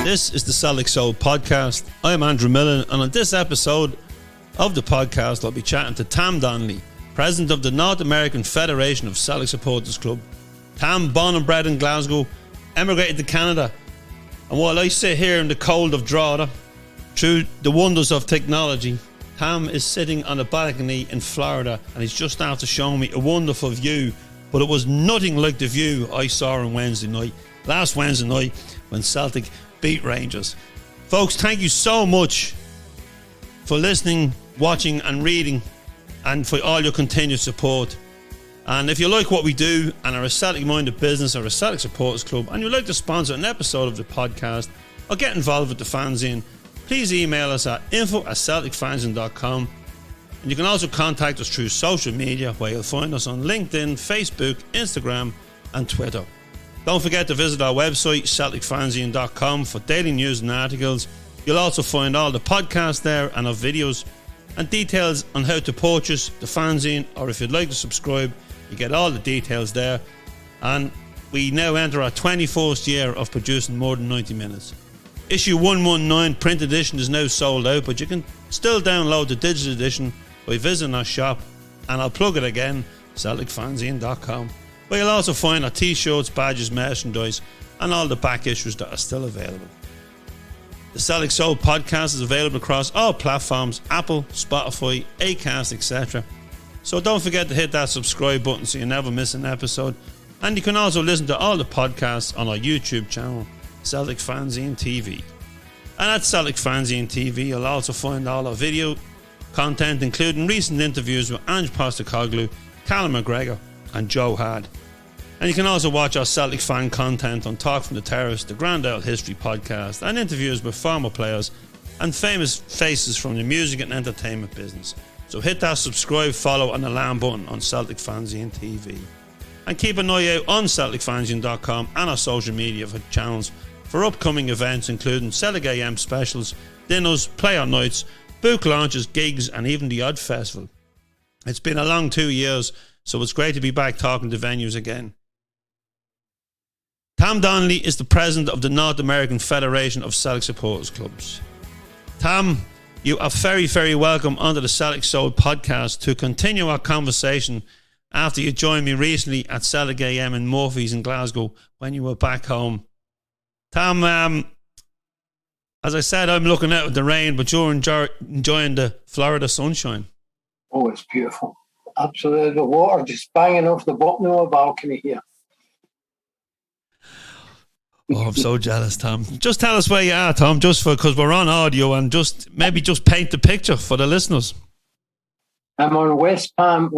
This is the Celtic Soul Podcast. I'm Andrew Milne, and on this episode of the podcast, I'll be chatting to Tam Donnelly, President of the North American Federation of Celtic Supporters Club. Tam, born and bred in Glasgow, emigrated to Canada, and while I sit here in the cold of Drogheda, through the wonders of technology, Tam is sitting on a balcony in Florida, and he's just after showing me a wonderful view, but it was nothing like the view I saw on last Wednesday night, when Celtic beat Rangers. Folks, thank you so much for listening, watching and reading, and for all your continued support. And if you like what we do and are a Celtic minded business or a Celtic Supporters Club and you'd like to sponsor an episode of the podcast or get involved with the fanzine, please email us at info@celticfanzine.com. and you can also contact us through social media, where you'll find us on LinkedIn, Facebook, Instagram and Twitter. Don't forget to visit our website, celticfanzine.com, for daily news and articles. You'll also find all the podcasts there and our videos and details on how to purchase the fanzine, or if you'd like to subscribe, you get all the details there. And we now enter our 21st year of producing more than 90 minutes. Issue 119 print edition is now sold out, but you can still download the digital edition by visiting our shop, and I'll plug it again, celticfanzine.com. But you'll also find our t-shirts, badges, merchandise and all the back issues that are still available. The Celtic Soul Podcast is available across all platforms: Apple, Spotify, Acast, etc. So don't forget to hit that subscribe button so you never miss an episode. And you can also listen to all the podcasts on our YouTube channel, Celtic Fanzine TV. And at Celtic Fanzine TV, you'll also find all our video content, including recent interviews with Ange Postecoglou, Callum McGregor and Joe Hard. And you can also watch our Celtic fan content on Talk from the Terrace, the Grand Isle History podcast, and interviews with former players and famous faces from the music and entertainment business. So hit that subscribe, follow and alarm button on Celtic Fanzine TV. And keep an eye out on CelticFanzine.com and our social media channels for upcoming events, including Celtic AM specials, dinners, player nights, book launches, gigs and even the odd festival. It's been a long 2 years, so it's great to be back talking to venues again. Tam Donnelly is the President of the North American Federation of Celtic Supporters Clubs. Tam, you are very, very welcome onto the Celtic Soul Podcast to continue our conversation after you joined me recently at Celtic AM in Murphy's in Glasgow when you were back home. Tam, as I said, I'm looking out at the rain, but you're enjoying the Florida sunshine. Oh, it's beautiful. Absolutely. The water just banging off the bottom of my balcony here. Oh, I'm so jealous, Tom. Just tell us where you are, Tom, just because we're on audio, and just paint the picture for the listeners. I'm on West Palm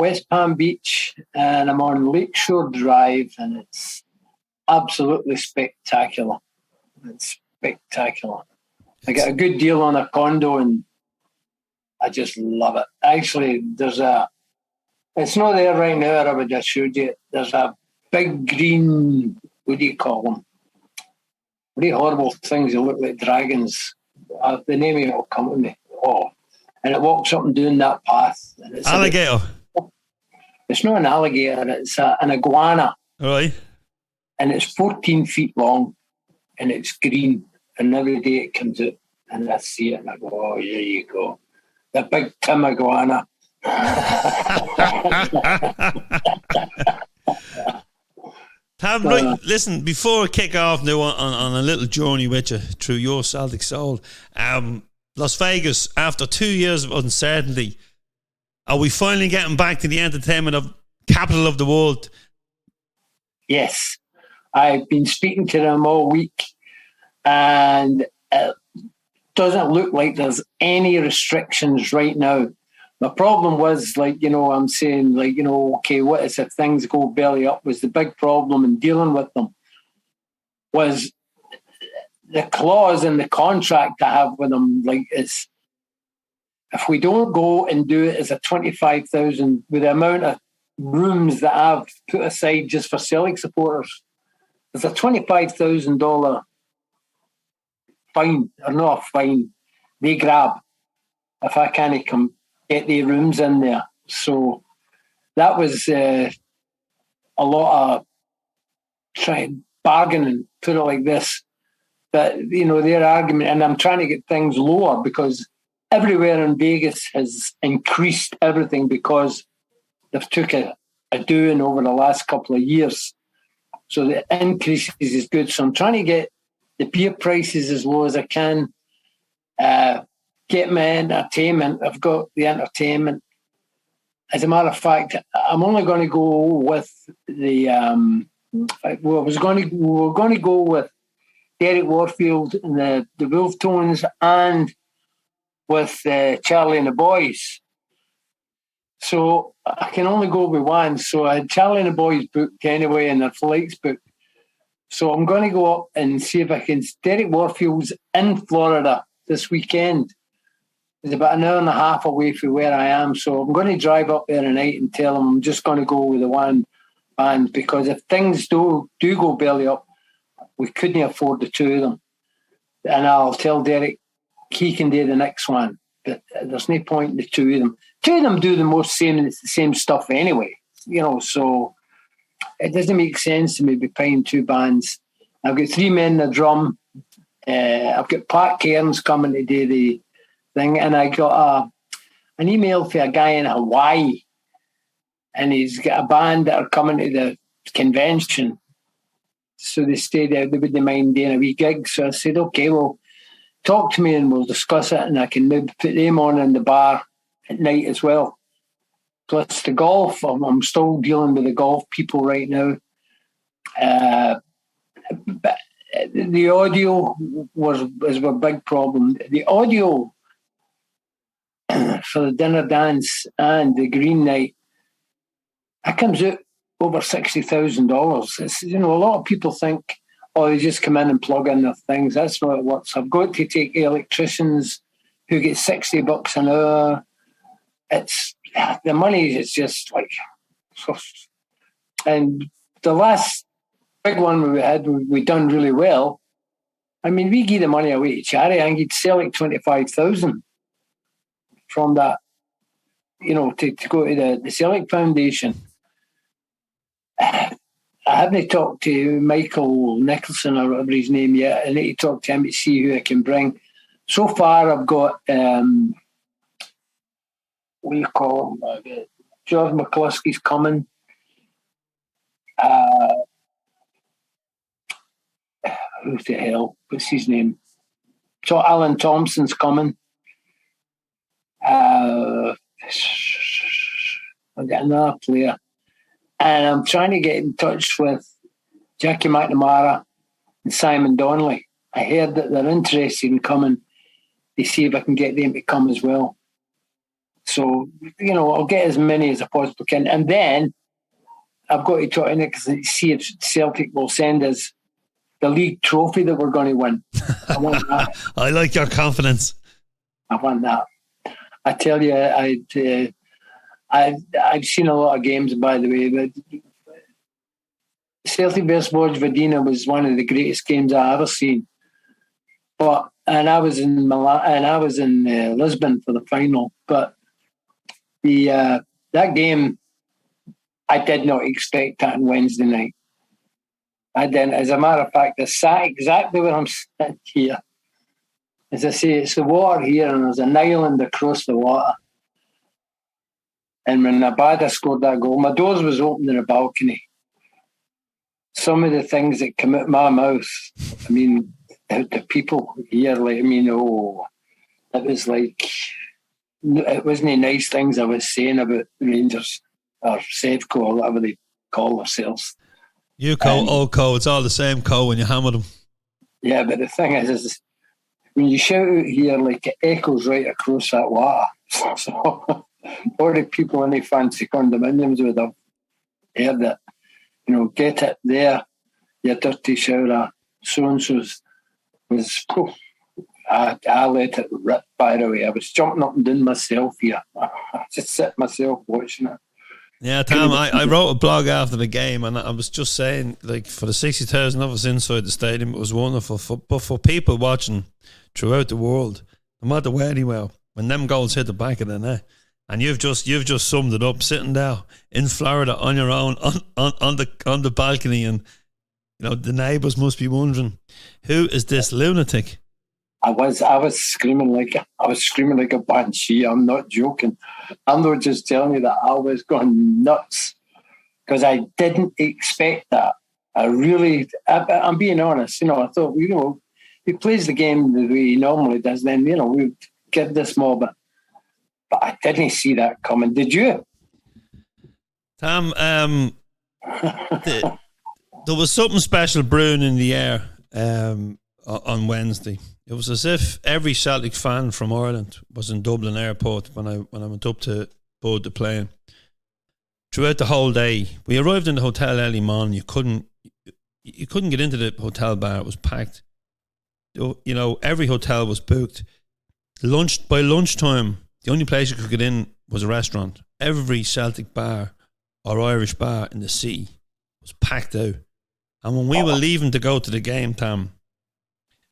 Beach, and I'm on Lakeshore Drive, and it's absolutely spectacular. It's spectacular. I got a good deal on a condo, and I just love it. Actually, it's not there right now, I would have showed you. There's a big green, what do you call them? Really horrible things that look like dragons. The name of it will come to me. Oh, and it walks up and down that path. And it's alligator. It's not an alligator. It's an iguana. Right. And it's 14 feet long, and it's green. And every day it comes out, and I see it, and I go, "Oh, here you go, the big Tim iguana." Tam, right, listen, before I kick off now on a little journey with you through your Celtic soul, Las Vegas, after 2 years of uncertainty, are we finally getting back to the entertainment of capital of the world? Yes. I've been speaking to them all week, and it doesn't look like there's any restrictions right now. The problem was, I'm saying, okay, what is if things go belly up? Was the big problem in dealing with them was the clause in the contract I have with them. It's if we don't go and do it as a 25,000 with the amount of rooms that I've put aside just for Celtic supporters, there's a $25,000 fine, or not a fine, they grab if I can't get the rooms in there. So that was a lot of trying bargaining, put it like this. But, their argument, and I'm trying to get things lower because everywhere in Vegas has increased everything because they've took a doing over the last couple of years. So the increases is good. So I'm trying to get the beer prices as low as I can, get my entertainment. I've got the entertainment. As a matter of fact, I'm only going to go with we were going to go with Derek Warfield and the Wolf Tones and with Charlie and the Boys. So I can only go with one. So I had Charlie and the Boys booked anyway and their flights booked. So I'm going to go up and see if I can. Derek Warfield's in Florida this weekend. It's about an hour and a half away from where I am. So I'm going to drive up there tonight and tell him I'm just going to go with the one band because if things do go belly up, we couldn't afford the two of them. And I'll tell Derek he can do the next one. But there's no point in the two of them. Two of them do the same stuff anyway. So it doesn't make sense to me be paying two bands. I've got three men in the drum. I've got Pat Cairns coming to do the thing, and I got an email for a guy in Hawaii, and he's got a band that are coming to the convention. So they stayed there. They wouldn't mind doing a wee gig. So I said, okay, well, talk to me and we'll discuss it, and I can maybe put them on in the bar at night as well. Plus the golf, I'm still dealing with the golf people right now. But the audio was a big problem. The audio for the dinner dance and the green night, that comes out over $60,000. It's, a lot of people think, they just come in and plug in their things. That's not what it works. I've got to take electricians who get $60 an hour. It's the money is just like, and the last big one we had, we done really well. I mean, we give the money away to charity. I could sell like 25,000 from that, to go to the Celtic Foundation. I haven't talked to Michael Nicholson or whatever his name yet. I need to talk to him to see who I can bring. So far, I've got what do you call him? George McCluskey's coming. Who the hell? What's his name? So Alan Thompson's coming. I've got another player. And I'm trying to get in touch with Jackie McNamara and Simon Donnelly. I heard that they're interested in coming to see if I can get them to come as well. So, I'll get as many as I possibly can. And then I've got to talk to Nick to see if Celtic will send us the league trophy that we're going to win. I want that. I like your confidence. I want that. I tell you, I've seen a lot of games, by the way, but Celtic vs Vojvodina was one of the greatest games I've ever seen. And I was in Milne, and I was in Lisbon for the final. But that game, I did not expect that on Wednesday night. I didn't. As a matter of fact, I sat exactly where I'm sitting here. As I say, it's the water here, and there's an island across the water. And when Abada scored that goal, my doors was open in the balcony. Some of the things that come out my mouth, I mean, the people here, it was like, it wasn't nice things I was saying about Rangers or Sevco or whatever they call themselves. You old co, it's all the same co when you hammer them. Yeah, but the thing is when you shout out here, like it echoes right across that water. So all the people in the fancy condominiums would have heard it. Get it there, your dirty shower. So-and-so's was, I let it rip, by the way. I was jumping up and down myself here. I just sit myself watching it. Yeah, Tam, I wrote a blog after the game, and I was just saying, like, for the 60,000 of us inside the stadium, it was wonderful. But for people watching throughout the world, no matter where anywhere, when them goals hit the back of the net, and you've just summed it up, sitting there in Florida on your own on the balcony, and the neighbours must be wondering, who is this lunatic? I was screaming like a banshee. I'm not joking. I'm not just telling you that. I was going nuts because I didn't expect that. I'm being honest. I thought, he plays the game the way he normally does. Then we give this more, but I didn't see that coming. Did you? Tam, there was something special brewing in the air on Wednesday. It was as if every Celtic fan from Ireland was in Dublin Airport when I went up to board the plane. Throughout the whole day, we arrived in the hotel early morning. You couldn't get into the hotel bar; it was packed. Every hotel was booked. By lunchtime, the only place you could get in was a restaurant. Every Celtic bar or Irish bar in the city was packed out. And when we were leaving to go to the game, Tam,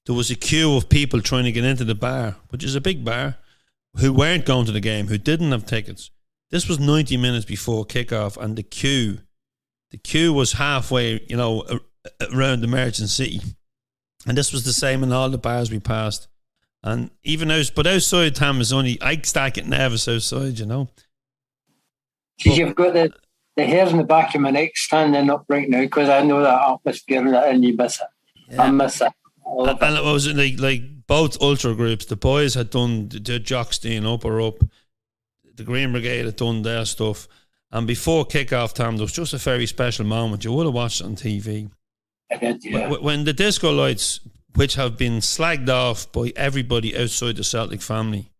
there was a queue of people trying to get into the bar, which is a big bar, who weren't going to the game, who didn't have tickets. This was 90 minutes before kickoff, and the queue was halfway, around the Merchant City. And this was the same in all the bars we passed. And even outside, Tam, is only, I start getting nervous outside, You've got the hairs in the back of my neck standing up right now because I know that atmosphere and you miss it. Yeah. I miss it. And it was like both ultra groups. The boys had done the Jockstein up. The Green Brigade had done their stuff. And before kick-off time, there was just a very special moment. You would have watched it on TV. I did, yeah. When the disco lights, which have been slagged off by everybody outside the Celtic family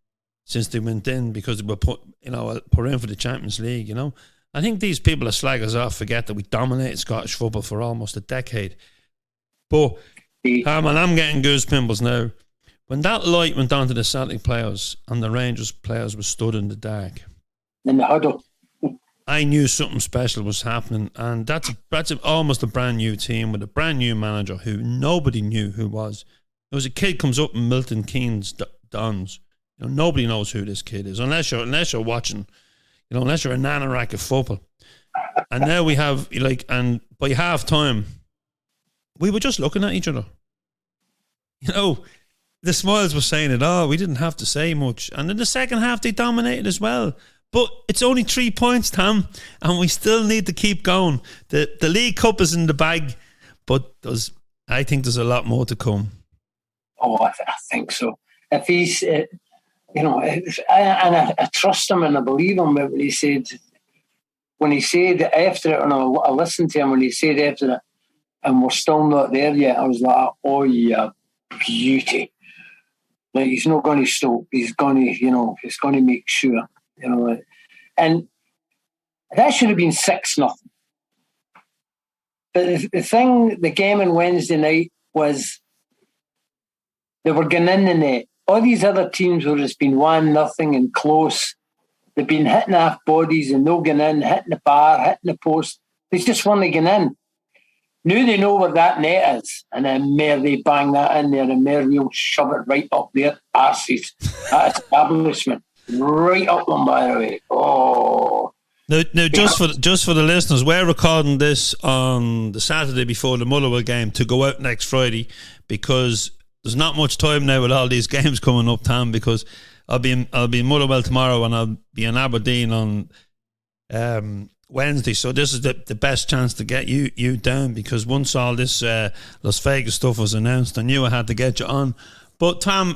since they went in because they were put in for the Champions League, I think these people that slag us off forget that we dominated Scottish football for almost a decade. But and I'm getting goose pimples now. When that light went on to the Celtic players and the Rangers players were stood in the dark, in the huddle, I knew something special was happening. And that's almost a brand new team with a brand new manager who nobody knew who was. There was a kid comes up in Milton Keynes Dons. Nobody knows who this kid is unless you're watching, unless you're a anorak of football. And now we have and by half time, we were just looking at each other. The smiles were saying it all. We didn't have to say much. And in the second half, they dominated as well. But it's only 3 points, Tam, and we still need to keep going. The League Cup is in the bag, but I think there's a lot more to come. Oh, I think so. If he's, I trust him and I believe him when he said after it, and I listened to him when he said after it, and we're still not there yet. I was like, oh yeah, beauty. Like he's not going to stop. He's going to make sure. And that should have been 6-0. But the game on Wednesday night was they were getting in the net. All these other teams where it's been 1-0 and close, they've been hitting half bodies and no getting in, hitting the bar, hitting the post. They just weren't getting in. Now they know where that net is, and then more they bang that in there, and more we'll shove it right up their arses at establishment. Right up them, by the way. Oh. Now, just for the listeners, we're recording this on the Saturday before the Motherwell game to go out next Friday because there's not much time now with all these games coming up, Tam. Because I'll be in Motherwell tomorrow and I'll be in Aberdeen on Wednesday. So this is the best chance to get you down because once all this Las Vegas stuff was announced, I knew I had to get you on. But Tom,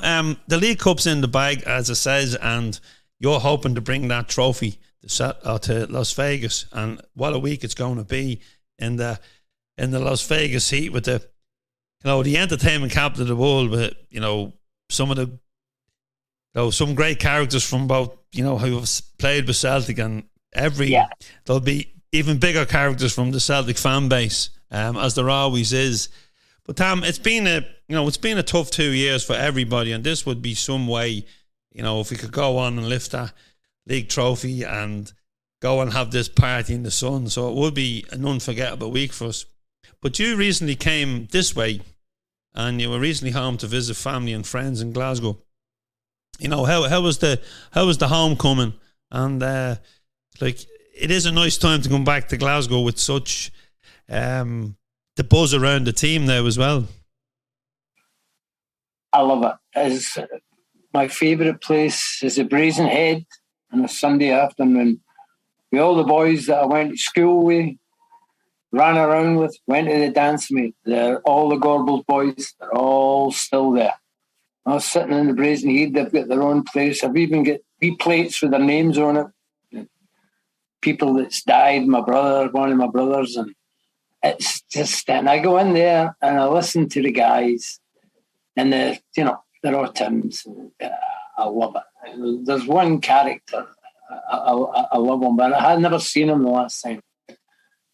the League Cup's in the bag, as it says, and you're hoping to bring that trophy to Las Vegas. And what a week it's going to be in the Las Vegas heat with the entertainment capital of the world. With some great characters from both who have played with Celtic, and there'll be even bigger characters from the Celtic fan base, as there always is. But Tom, it's been a tough 2 years for everybody, and this would be some way, if we could go on and lift that league trophy and go and have this party in the sun. So it would be an unforgettable week for us. But you recently came this way, and you were recently home to visit family and friends in Glasgow. How was the homecoming? And it is a nice time to come back to Glasgow with such the buzz around the team now as well. I love it. It's my favourite place is the Brazenhead on a Sunday afternoon. With all the boys that I went to school with, ran around with, went to the dance meet. They're all the Gorbals boys. They're all still there. I was sitting in the Brazenhead. They've got their own place. I've even got wee plates with their names on it. People that's died, my brother, one of my brothers, and it's just. And I go in there and I listen to the guys, and they're all Tims. I love it. There's one character I love him, but I had never seen him the last time.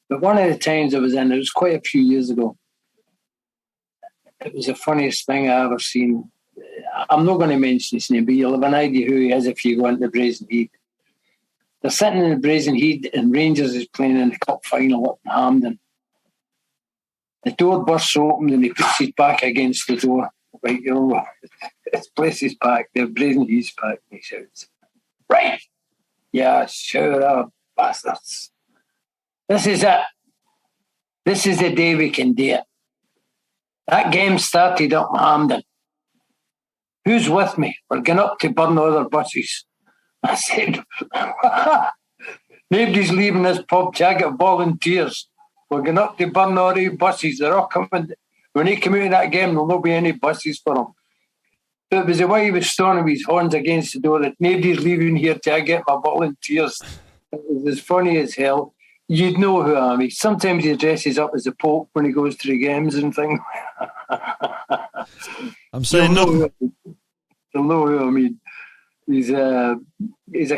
But one of the times I was in, it was quite a few years ago. It was the funniest thing I ever seen. I'm not going to mention his name, but you'll have an idea who he is if you go into the Brazenhead. They're sitting in the Brazenhead and Rangers is playing in the cup final up in Hampden. The door bursts open and he puts his back against the door. Right, this place is packed, the Brazenhead's packed, and he shouts, "Right, yeah, sure are, bastards. This is it. This is the day we can do it. That game started up in Hampden. Who's with me? We're going up to burn other buses." I said, "Nobody's leaving this pub till I get volunteers. We're going up to burn all the buses. They're all coming. When he come out of that game, there'll not be any buses for them." But it was the way he was stoning with his horns against the door that nobody's leaving here till I get my volunteers. It was as funny as hell. You'd know who I mean. Sometimes he dresses up as a Pope when he goes to the games and things. I'm saying You'll know who I mean. He's a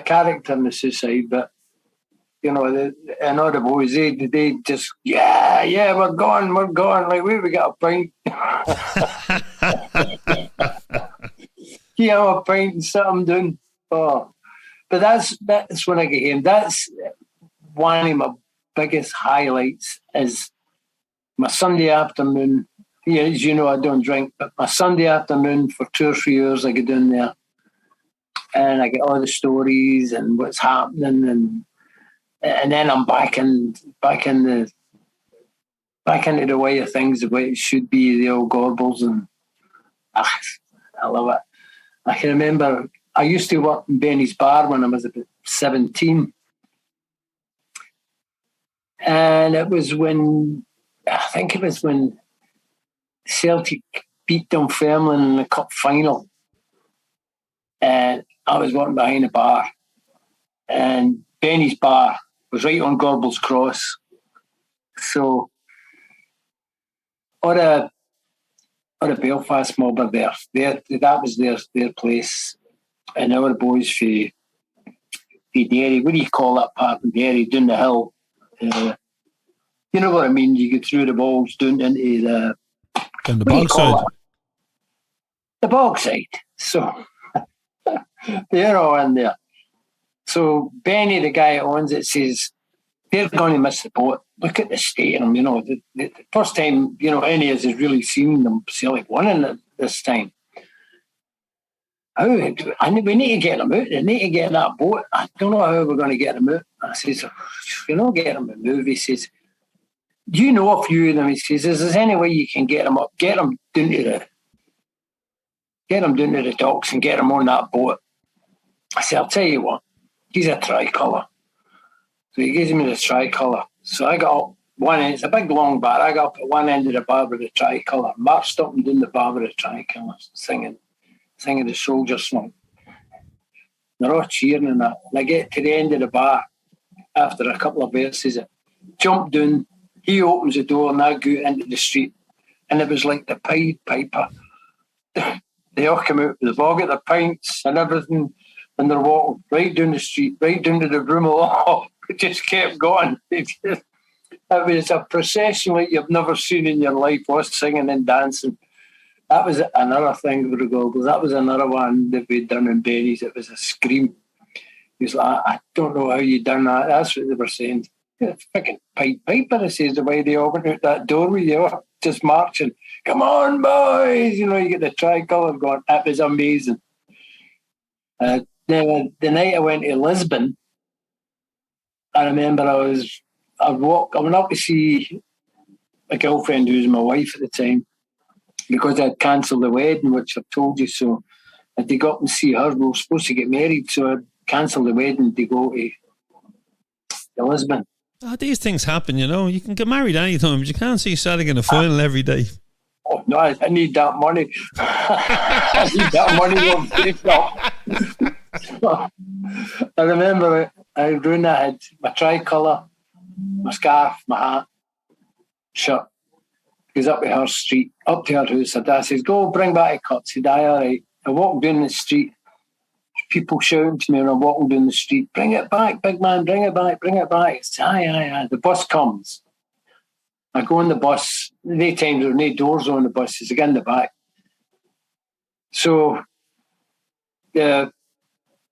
character in the suicide, but and all the boys, they just, yeah, we're going. Like, we got a pint. Yeah, a pint and something doing. Oh, but that's when I get him. That's one of my biggest highlights is my Sunday afternoon. Yeah, as you know, I don't drink, but my Sunday afternoon for 2 or 3 years, I get down there and I get all the stories and what's happening, and then I'm back into the way of things, the way it should be, the old Gorbals, and I love it. I can remember I used to work in Benny's bar when I was about 17, and I think it was when Celtic beat Dunfermline in the cup final, and I was working behind the bar, and Benny's bar was right on Gorbals Cross. So all the Belfast mob are there. That was their place. And our boys for Derry, what do you call that part in Derry, down the hill? You know what I mean? You get through the balls down into the bog side. The bog side. So they're all in there. So Benny, the guy that owns it, says, "They're going to miss the boat. Look at the state of them." The first time, any of us has really seen them Celtic winning it this time. We need to get them out. They need to get in that boat. I don't know how we're going to get them out. I says, "You're not getting them to move." He says, "Do you know a few of them?" He says, "Is there any way you can get them up? Get them down to the docks and get them on that boat." I said, "I'll tell you what. He's a tricolour." So he gives me the tricolour. So I got up one end. It's a big long bar. I got up at one end of the bar with the tricolour. Marched up and down the bar with the tricolour, singing the soldier song. They're all cheering and that. And I get to the end of the bar after a couple of verses. Jump down. He opens the door and I go into the street. And it was like the Pied Piper. They all come out with the bog at their pints and everything. And they're walking right down the street, right down to the Broomall. It just kept going. It was a procession like you've never seen in your life, us singing and dancing. That was another thing with the Gorbals. That was another one that we'd done in Benny's. It was a scream. He was like, "I don't know how you done that." That's what they were saying. It's fucking Pied Piper, it says, the way they all went out that doorway. They were just marching. "Come on, boys!" You get the tricolour going. That was amazing. The night I went to Lisbon, I remember I went up to see a girlfriend who was my wife at the time, because I'd cancelled the wedding, which I've told you. So I had to go up and see her. We were supposed to get married, so I cancelled the wedding to go to Lisbon. Oh, these things happen, you know. You can get married anytime, but you can't see Celtic in a final every day. Oh, no, I need that money. I need that money. I remember Runa had my tricolour, my scarf, my hat, shirt. Goes up to her street, up to her house. Her dad says, "Go, bring back a cup." I said, "Aye, all right." I walked down the street. People shouting to me when I'm walking down the street, "Bring it back, big man, bring it back, bring it back." It's aye. The bus comes. I go on the bus. They times there were no doors on the bus. It's again in the back. So the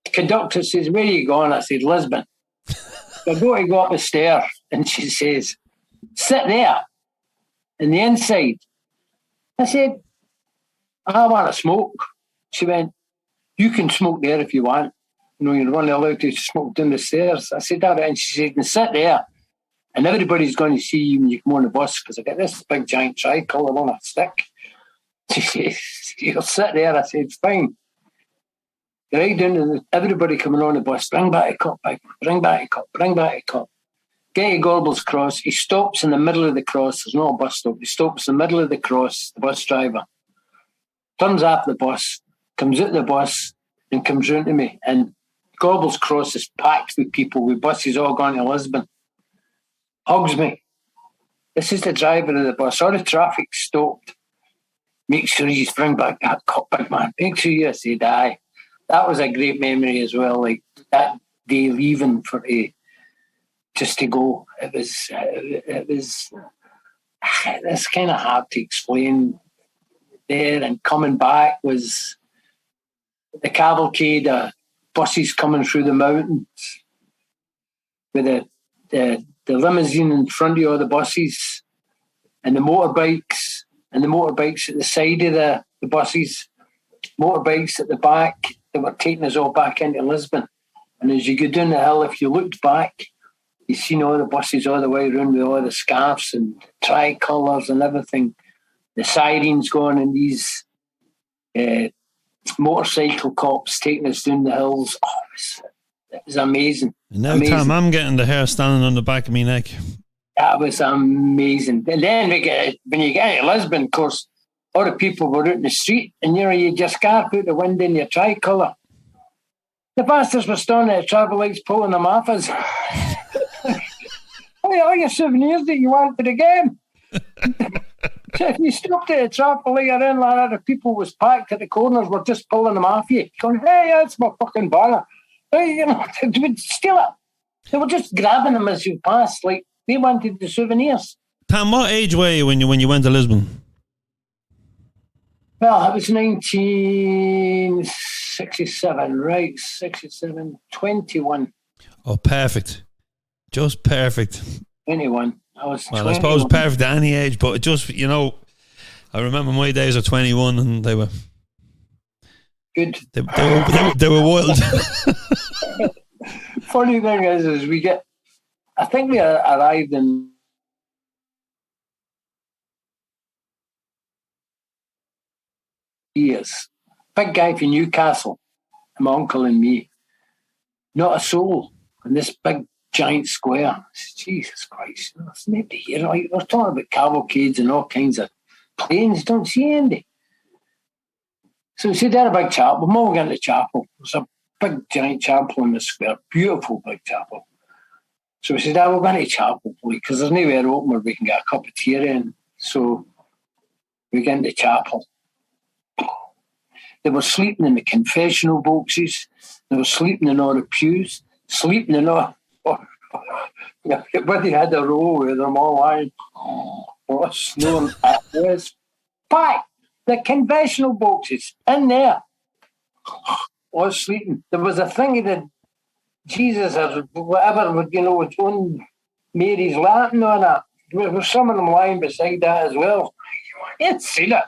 conductor says, "Where are you going?" I said, "Lisbon." So I go up the stair, and she says, "Sit there in the inside." I said, "I want to smoke." She went, "You can smoke there if you want. You know, you're only allowed to smoke down the stairs." I said, "All right." And she said, "Sit there. And everybody's going to see you when you come on the bus, because I got this big giant tricolour on a stick." She said, "You'll sit there." I said, "Fine." Right down to everybody coming on the bus, "Bring back a cup, bring back a cup, bring back a cup." Get to Gorbals cross. He stops in the middle of the cross. There's not a bus stop. He stops in the middle of the cross, the bus driver. Turns off the bus, comes out the bus, and comes round to me. And Gorbals cross is packed with people, with buses all going to Lisbon. Hugs me. This is the driver of the bus. All the traffic stopped. "Make sure you bring back that cup, big man. Make sure you." I said, "Aye." That was a great memory as well. Like that day leaving just to go. It was it's kind of hard to explain there. And coming back was the cavalcade of buses coming through the mountains with the limousine in front of all the buses, and the motorbikes at the side of the buses, motorbikes at the back that were taking us all back into Lisbon. And as you go down the hill, if you looked back, you seen all the buses all the way around with all the scarves and tricolours and everything. The sirens going, and these motorcycle cops taking us down the hills. Oh, it was amazing. And now, amazing. Tam, I'm getting the hair standing on the back of my neck. That was amazing. And then when you get to Lisbon, of course, all the people were out in the street, and you just scarf out the window in your tricolour. The bastards were standing at the traffic lights pulling them off us. All your souvenirs that you want for the game. So if you stopped at a traffic light or anything like that, the people was packed at the corners, were just pulling them off you, going, "Hey, that's my fucking banner." Hey, you know, they would steal it. They were just grabbing them as you passed, like they wanted the souvenirs. Tam, what age were you when you went to Lisbon? Well, it was 1967, right? 67, 21. Oh, perfect. Just perfect. 21. I was 21. I suppose perfect at any age, but it just, you know, I remember my days of 21 and they were good. They were wild. Funny thing is I think we arrived in years. Big guy from Newcastle, my uncle and me. Not a soul in this big giant square. I said, Jesus Christ, there's nobody here. Like, we're talking about cavalcades and all kinds of planes. Don't see anybody. So we said, "They're a big chapel." We're all going to the chapel. There's a big giant chapel in the square. Beautiful big chapel. So we said, "We're going to the chapel, because there's nowhere open where we can get a cup of tea in." So we get into the chapel. They were sleeping in the confessional boxes. They were sleeping in all the pews. Sleeping in all... Everybody had a row with them all lying. What a snoring. It was packed. The confessional boxes in there. All sleeping. There was a thing that Jesus or whatever, you know, was on Mary's Latin on that. There were some of them lying beside that as well. You'd seen it.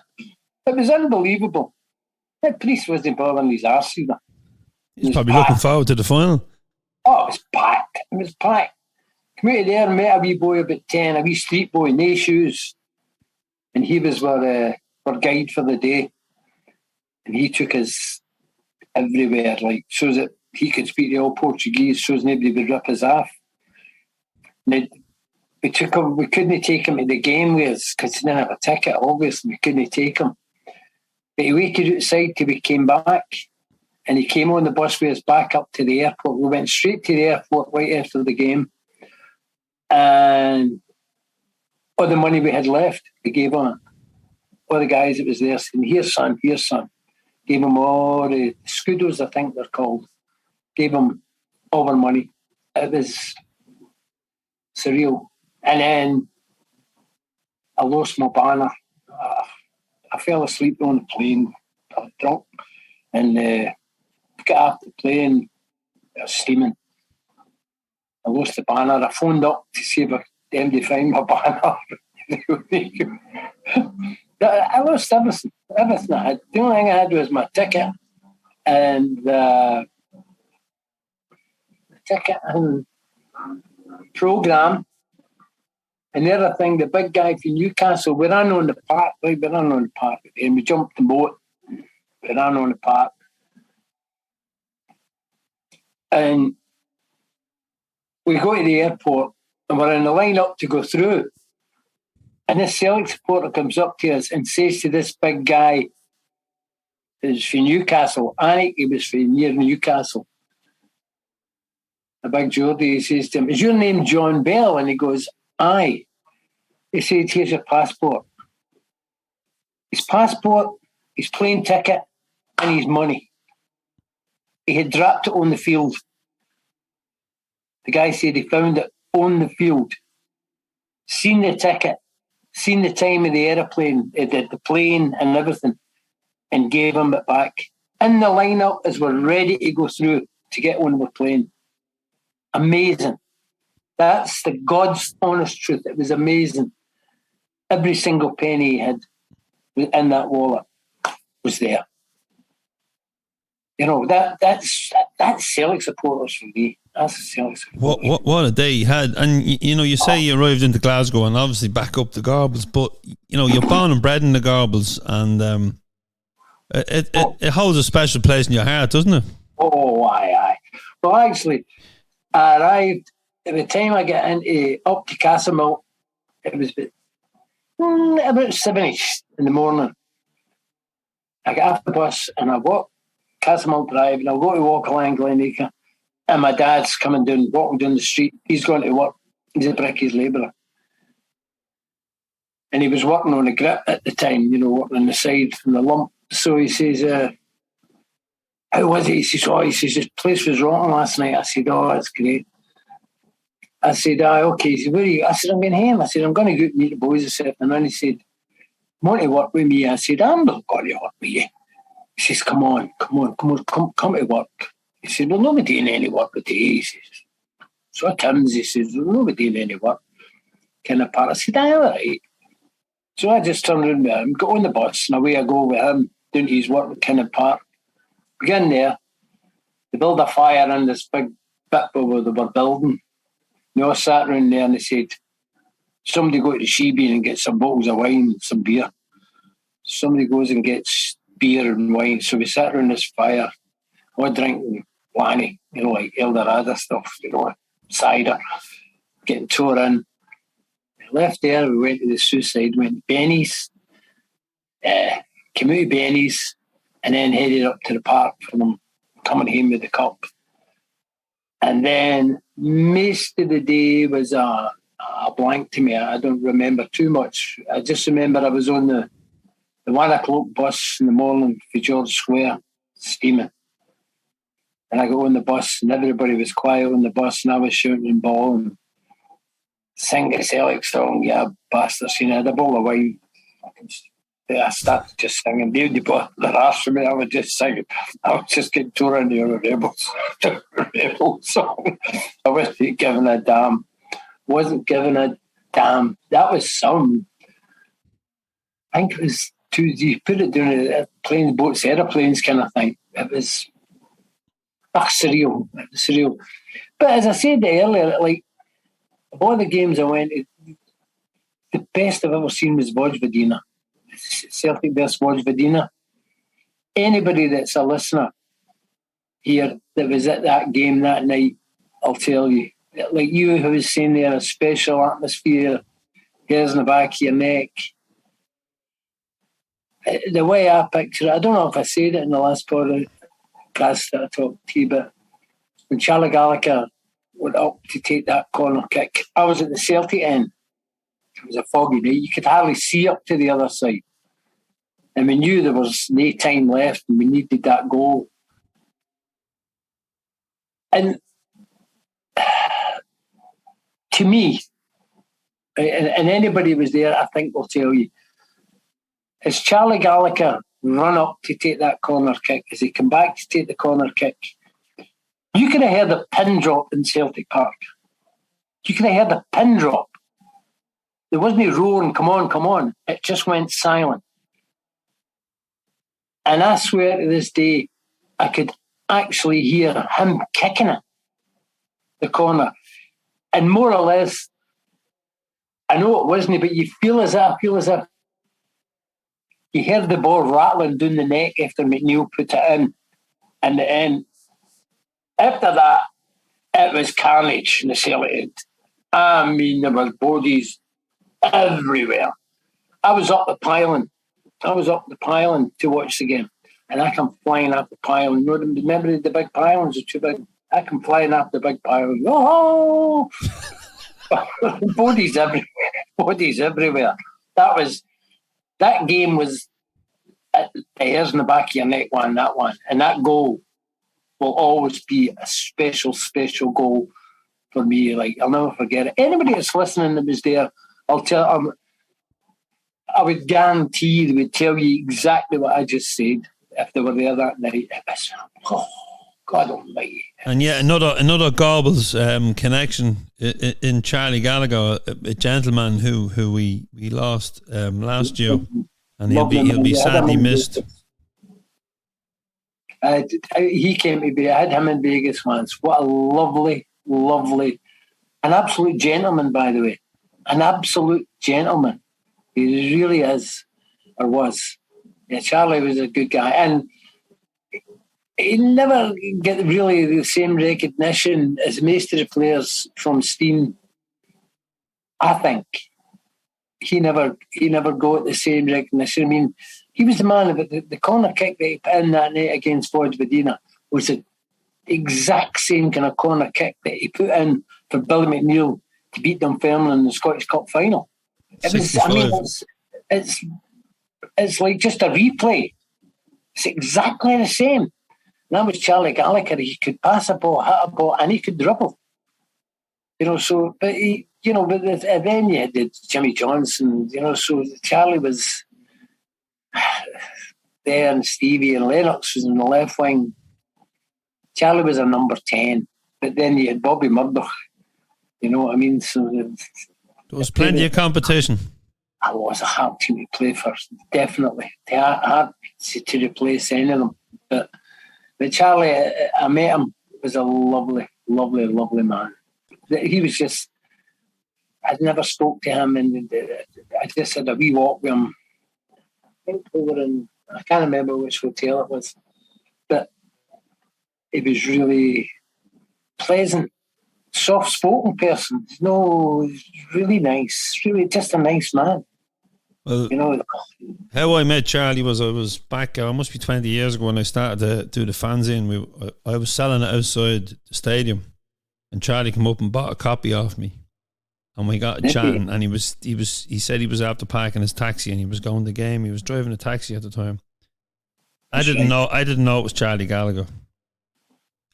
It was unbelievable. That priest wasn't bothering his arse either. He's probably looking forward to the final. Oh, it was packed. It was packed. Come out of there and met a wee boy about 10, a wee street boy, no shoes, and he was our guide for the day, and he took us everywhere, like, so that he could speak to all Portuguese, so as nobody would rip us off. And we couldn't take him to the game with us because he didn't have a ticket, obviously. We couldn't take him. But he waited outside till we came back, and he came on the bus with us back up to the airport. We went straight to the airport right after the game, and all the money we had left, we gave on it. All the guys that was there saying, here's son. Gave them all the scudos, I think they're called. Gave them all our money. It was surreal. And then I lost my banner. I fell asleep on the plane. I was drunk. And got off the plane. I was steaming. I lost the banner. I phoned up to see if them to find my banner. I lost everything. Everything I had. The only thing I had was my ticket and programme. And the other thing, the big guy from Newcastle, we ran on the park, and we jumped the boat. We ran on the park. And we go to the airport, and we're in the line up to go through. And this Celtic supporter comes up to us and says to this big guy who's from Newcastle, Anik, he was from near Newcastle, a big Geordie, he says to him, is your name John Bell? And he goes, aye. He said, here's your passport. His passport, his plane ticket, and his money. He had dropped it on the field. The guy said he found it on the field. Seen the ticket, seen the time of the aeroplane, the plane and everything, and gave him it back. In the lineup as we're ready to go through to get on the plane. Amazing. That's the God's honest truth. It was amazing. Every single penny he had in that wallet was there. You know, that's Celtic supporters for me. That's Celtic supporters. What a day you had. And, you know, you say you arrived into Glasgow and obviously back up the Gorbals, but, you know, you're born and bred in the Gorbals, and it holds a special place in your heart, doesn't it? Oh, aye. Well, actually, I arrived, at the time I got up to Castlemilk, it was about 7ish in the morning. I got off the bus and I walked Castlemilk Drive, and I'll go to walk along Glenacre, and my dad's walking down the street. He's going to work. He's a brickies labourer. And he was working on a grip at the time, you know, working on the side from the lump. So he says, how was it? He says, this place was rotten last night. I said, oh, that's great. I said, okay. He said, where are you? I said, I'm going home. I said, I'm going to go meet the boys this afternoon. He said, want to work with me? I said, I'm not going to work with you. He says, come on, come to work. He said, we'll not be doing any work today. He says, so Tim's, he says, we'll not be doing any work. Kind of part. I said, all right. So I just turned around with him, got on the bus, and away I go with him doing his work at Kinnan Park. We get in there, they build a fire in this big bit where they were building. They all sat around there and they said, somebody go to the Sheebie and get some bottles of wine and some beer. Somebody goes and gets beer and wine. So we sat around this fire, all drinking Lanny, you know, like Eldorado stuff, you know, cider, getting tore in. We left there, we went to the Suicide, went to Benny's, came out of Benny's, and then headed up to the park for them coming home with the cup. And then most of the day was a blank to me. I don't remember too much. I just remember I was on the 1 o'clock bus in the morning for George Square, steaming. And I got on the bus and everybody was quiet on the bus, and I was shouting and bawling, singing a Celtic song, yeah, bastards. You know, I had a bowl of wine. I started just singing. They put their arse for me. I was just singing. I was just getting torn into a rebel song. I wasn't giving a damn. Wasn't giving a damn. That was some. I think it was you put it down planes, boats, aeroplanes kind of thing. It was surreal. It was surreal. But as I said earlier, like all the games I went to, the best I've ever seen was Vojvodina. Celtic vs Vojvodina. Anybody that's a listener here that was at that game that night, I'll tell you, like you who was saying there, a special atmosphere, hairs in the back of your neck. The way I picture it, I don't know if I said it in the last podcast that I talked to you, but when Charlie Gallagher went up to take that corner kick, I was at the Celtic end. It was a foggy night. You could hardly see up to the other side. And we knew there was no time left and we needed that goal. And to me, and anybody who was there, I think will tell you, as Charlie Gallagher run up to take that corner kick, as he come back to take the corner kick, you could have heard a pin drop in Celtic Park. You could have heard a pin drop. There wasn't a roaring, come on, come on. It just went silent. And I swear to this day, I could actually hear him kicking it, the corner. And more or less, I know it wasn't, but you feel as if you heard the ball rattling down the neck after McNeil put it in. And then after that, it was carnage in the Celtic end. I mean, there were bodies everywhere. I was up the pylon to watch the game. And I come flying up the pylon. Remember the big pylons are too big? I come flying up the big pylon. Oh! Bodies everywhere. That game was the hairs in the back of your neck one, that one. And that goal will always be a special, special goal for me. Like, I'll never forget it. Anybody that's listening that was there, I would guarantee they would tell you exactly what I just said if they were there that night. It was, oh, God almighty. And yet another Gorbals connection in Charlie Gallagher, a gentleman who we lost last year, and he'll be sadly missed. He came to be. I had him in Vegas once. What a lovely, an absolute gentleman, by the way, an absolute gentleman. He really is, or was. Yeah, Charlie was a good guy, and he never get really the same recognition as most of the players from Steam. I think he never got the same recognition. I mean, he was the man of the corner kick that he put in that night against Vojvodina was the exact same kind of corner kick that he put in for Billy McNeil to beat Dunfermline in the Scottish Cup final. It's like just a replay. It's exactly the same. And that was Charlie Gallagher. He could pass a ball, hit a ball, and he could dribble. So, but then you had Jimmy Johnson, so Charlie was there and Stevie and Lennox was in the left wing. Charlie was a number 10. But then you had Bobby Murdoch. You know what I mean? So there was plenty of competition. I was a hard team to play for, definitely. Hard to replace any of them. But Charlie, I met him, was a lovely, lovely, lovely man. He was just, I'd never spoke to him, and I just had a wee walk with him. I think we were in, I can't remember which hotel it was, but he was really pleasant, soft-spoken person. No, really nice, really just a nice man. Well, how I met Charlie was I was back, must be 20 years ago when I started to do the fanzine. I was selling it outside the stadium, and Charlie came up and bought a copy off me, and we got chatting. And he said he was after parking his taxi and he was going to the game. He was driving a taxi at the time. I didn't know it was Charlie Gallagher,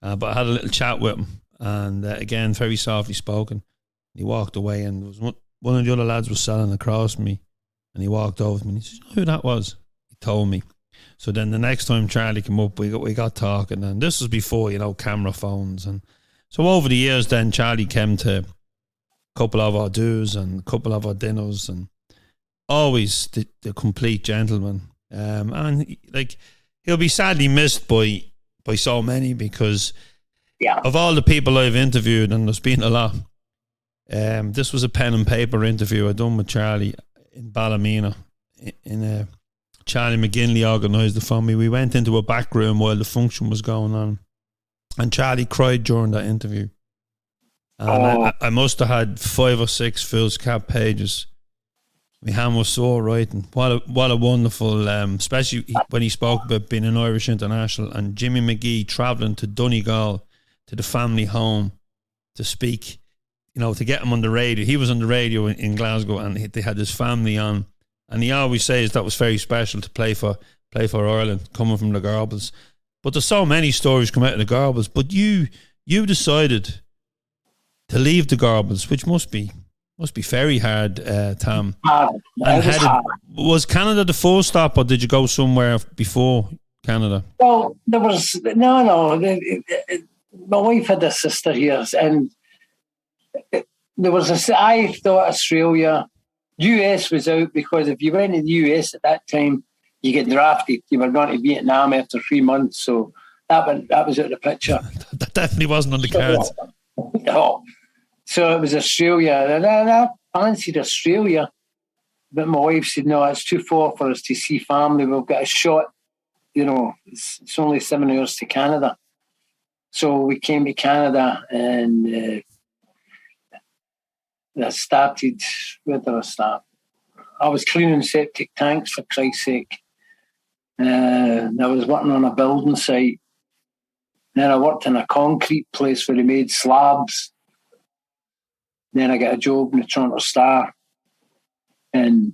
but I had a little chat with him, and again very softly spoken. He walked away, and there was one of the other lads was selling across from me. And he walked over to me and he said, "You know who that was?" He told me. So then the next time Charlie came up, we got talking, and this was before, camera phones. And so over the years then Charlie came to a couple of our dues and a couple of our dinners, and always the complete gentleman. And he'll be sadly missed by so many, because of all the people I've interviewed, and there's been a lot, This was a pen and paper interview I done with Charlie in Ballymena. Charlie McGinley organised it for me. We went into a back room while the function was going on, and Charlie cried during that interview. And I must have had 5 or 6 foolscap pages. My hand was sore writing. What a wonderful, especially when he spoke about being an Irish international, and Jimmy McGee travelling to Donegal, to the family home, to speak, to get him on the radio. He was on the radio in Glasgow, and they had his family on, and he always says that was very special to play for Ireland, coming from the Gorbals. But there's so many stories come out of the Gorbals. But you decided to leave the Gorbals, which must be very hard, Tam. Was Canada the full stop, or did you go somewhere before Canada? Well, there was no. My wife had a sister here, and there was I thought Australia, US was out, because if you went to the US at that time, you get drafted. You were going to Vietnam after 3 months, so that was out of the picture. That definitely wasn't on the cards. No. So it was Australia, and I fancied Australia, but my wife said, no, it's too far for us to see family. We've got a shot, it's only 7 hours to Canada. So we came to Canada, and I started, where did I start? I was cleaning septic tanks, for Christ's sake. I was working on a building site. Then I worked in a concrete place where they made slabs. Then I got a job in the Toronto Star. And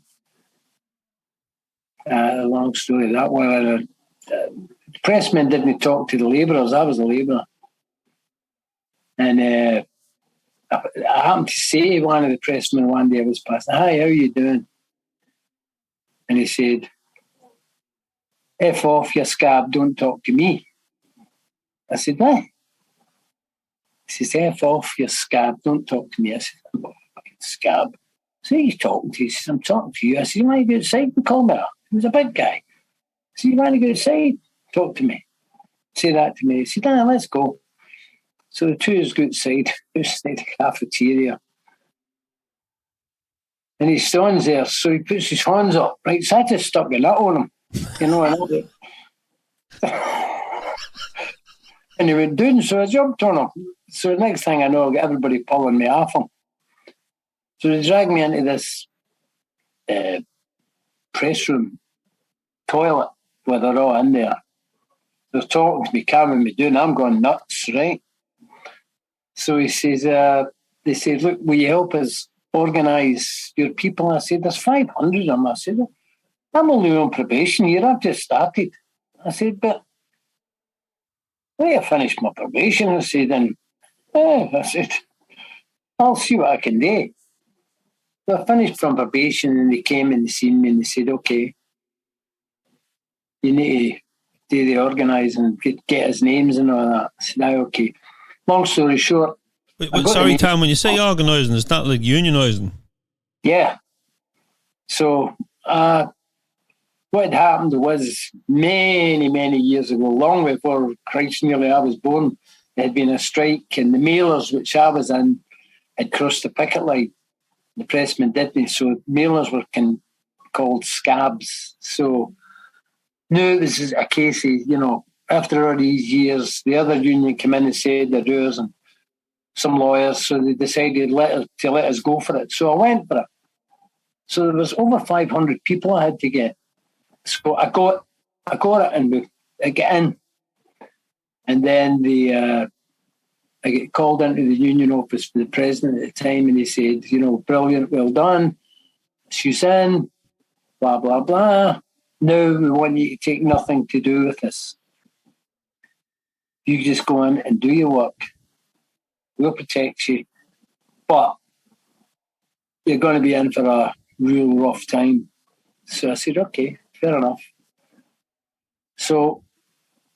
a long story that way. The pressmen didn't talk to the labourers. I was a labourer. And I happened to say one of the pressmen one day, I was passing, hi, how are you doing? And he said, F off, you scab, don't talk to me. I said, why? He says, F off, you scab, don't talk to me. I said, I'm not a fucking scab. So he's talking to you. He says, I'm talking to you. I said, you want to go outside and call me? He was a big guy. I said, you want to go outside? Talk to me. Say that to me. He said, let's go. So the two of us go outside the cafeteria. And he stands there, so he puts his hands up, right? So I just stuck a nut on him, and and he went down, so I jumped on him. So the next thing I know, I got everybody pulling me off him. So they dragged me into this press room toilet where they're all in there. They're talking to me, calming me down. I'm going nuts, right? So he says, they said, look, will you help us organise your people? I said, there's 500 of them. I said, I'm only on probation here. I've just started. I said, but I finished my probation. I said, I said, I'll see what I can do. So I finished from probation, and they came and they seen me and they said, okay, you need to do the organising and get his names and all that. I said, okay. Long story short. Sorry, Tam, when you say organising, is that like unionising? Yeah. So what had happened was many, many years ago, long before Christ nearly I was born, there had been a strike, and the mailers, which I was in, had crossed the picket line. The pressmen didn't, so mailers were called scabs. So now it was a case of, after all these years, the other union came in and said they're yours, and some lawyers, so they decided to let us go for it. So I went for it. So there was over 500 people I had to get. So I got it, and I get in. And then I get called into the union office for the president at the time, and he said, brilliant, well done. She's in, blah, blah, blah. Now we want you to take nothing to do with this. You just go in and do your work. We'll protect you. But you're going to be in for a real rough time. So I said, okay, fair enough. So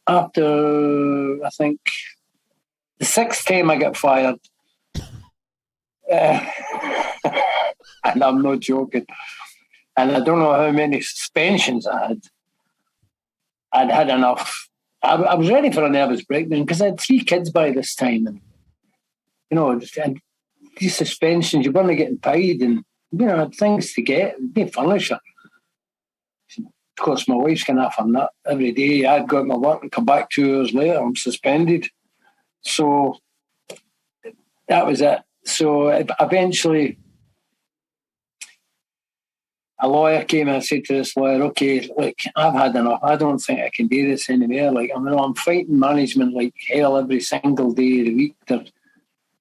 after, I think, the 6th time I got fired, and I'm not joking, and I don't know how many suspensions I'd had enough. I was ready for a nervous breakdown because I had 3 kids by this time, and and these suspensions, you weren't getting paid, and had things to get, furniture. Of course, my wife's going off on that every day. I'd go to my work and come back 2 hours later, I'm suspended. So that was it. So eventually, a lawyer came and said to this lawyer, "Okay, look, I've had enough. I don't think I can do this anymore. Like, I'm fighting management like hell every single day of the week.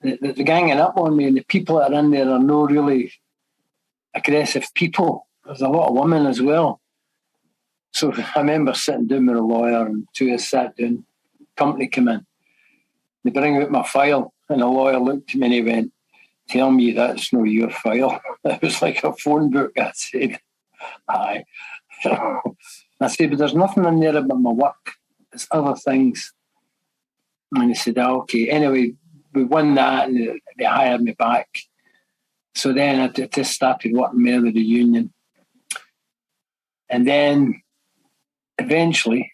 They're ganging up on me, and the people that are in there are no really aggressive people. There's a lot of women as well." So I remember sitting down with a lawyer, and two of us sat down. Company come in. They bring out my file, and the lawyer looked at me and he went, "Tell me that's not your file." It was like a phone book. I said, "Aye." I said, "But there's nothing in there about my work. It's other things." And he said, "Oh, okay." Anyway, we won that, and they hired me back. So then I just started working more with the union. And then eventually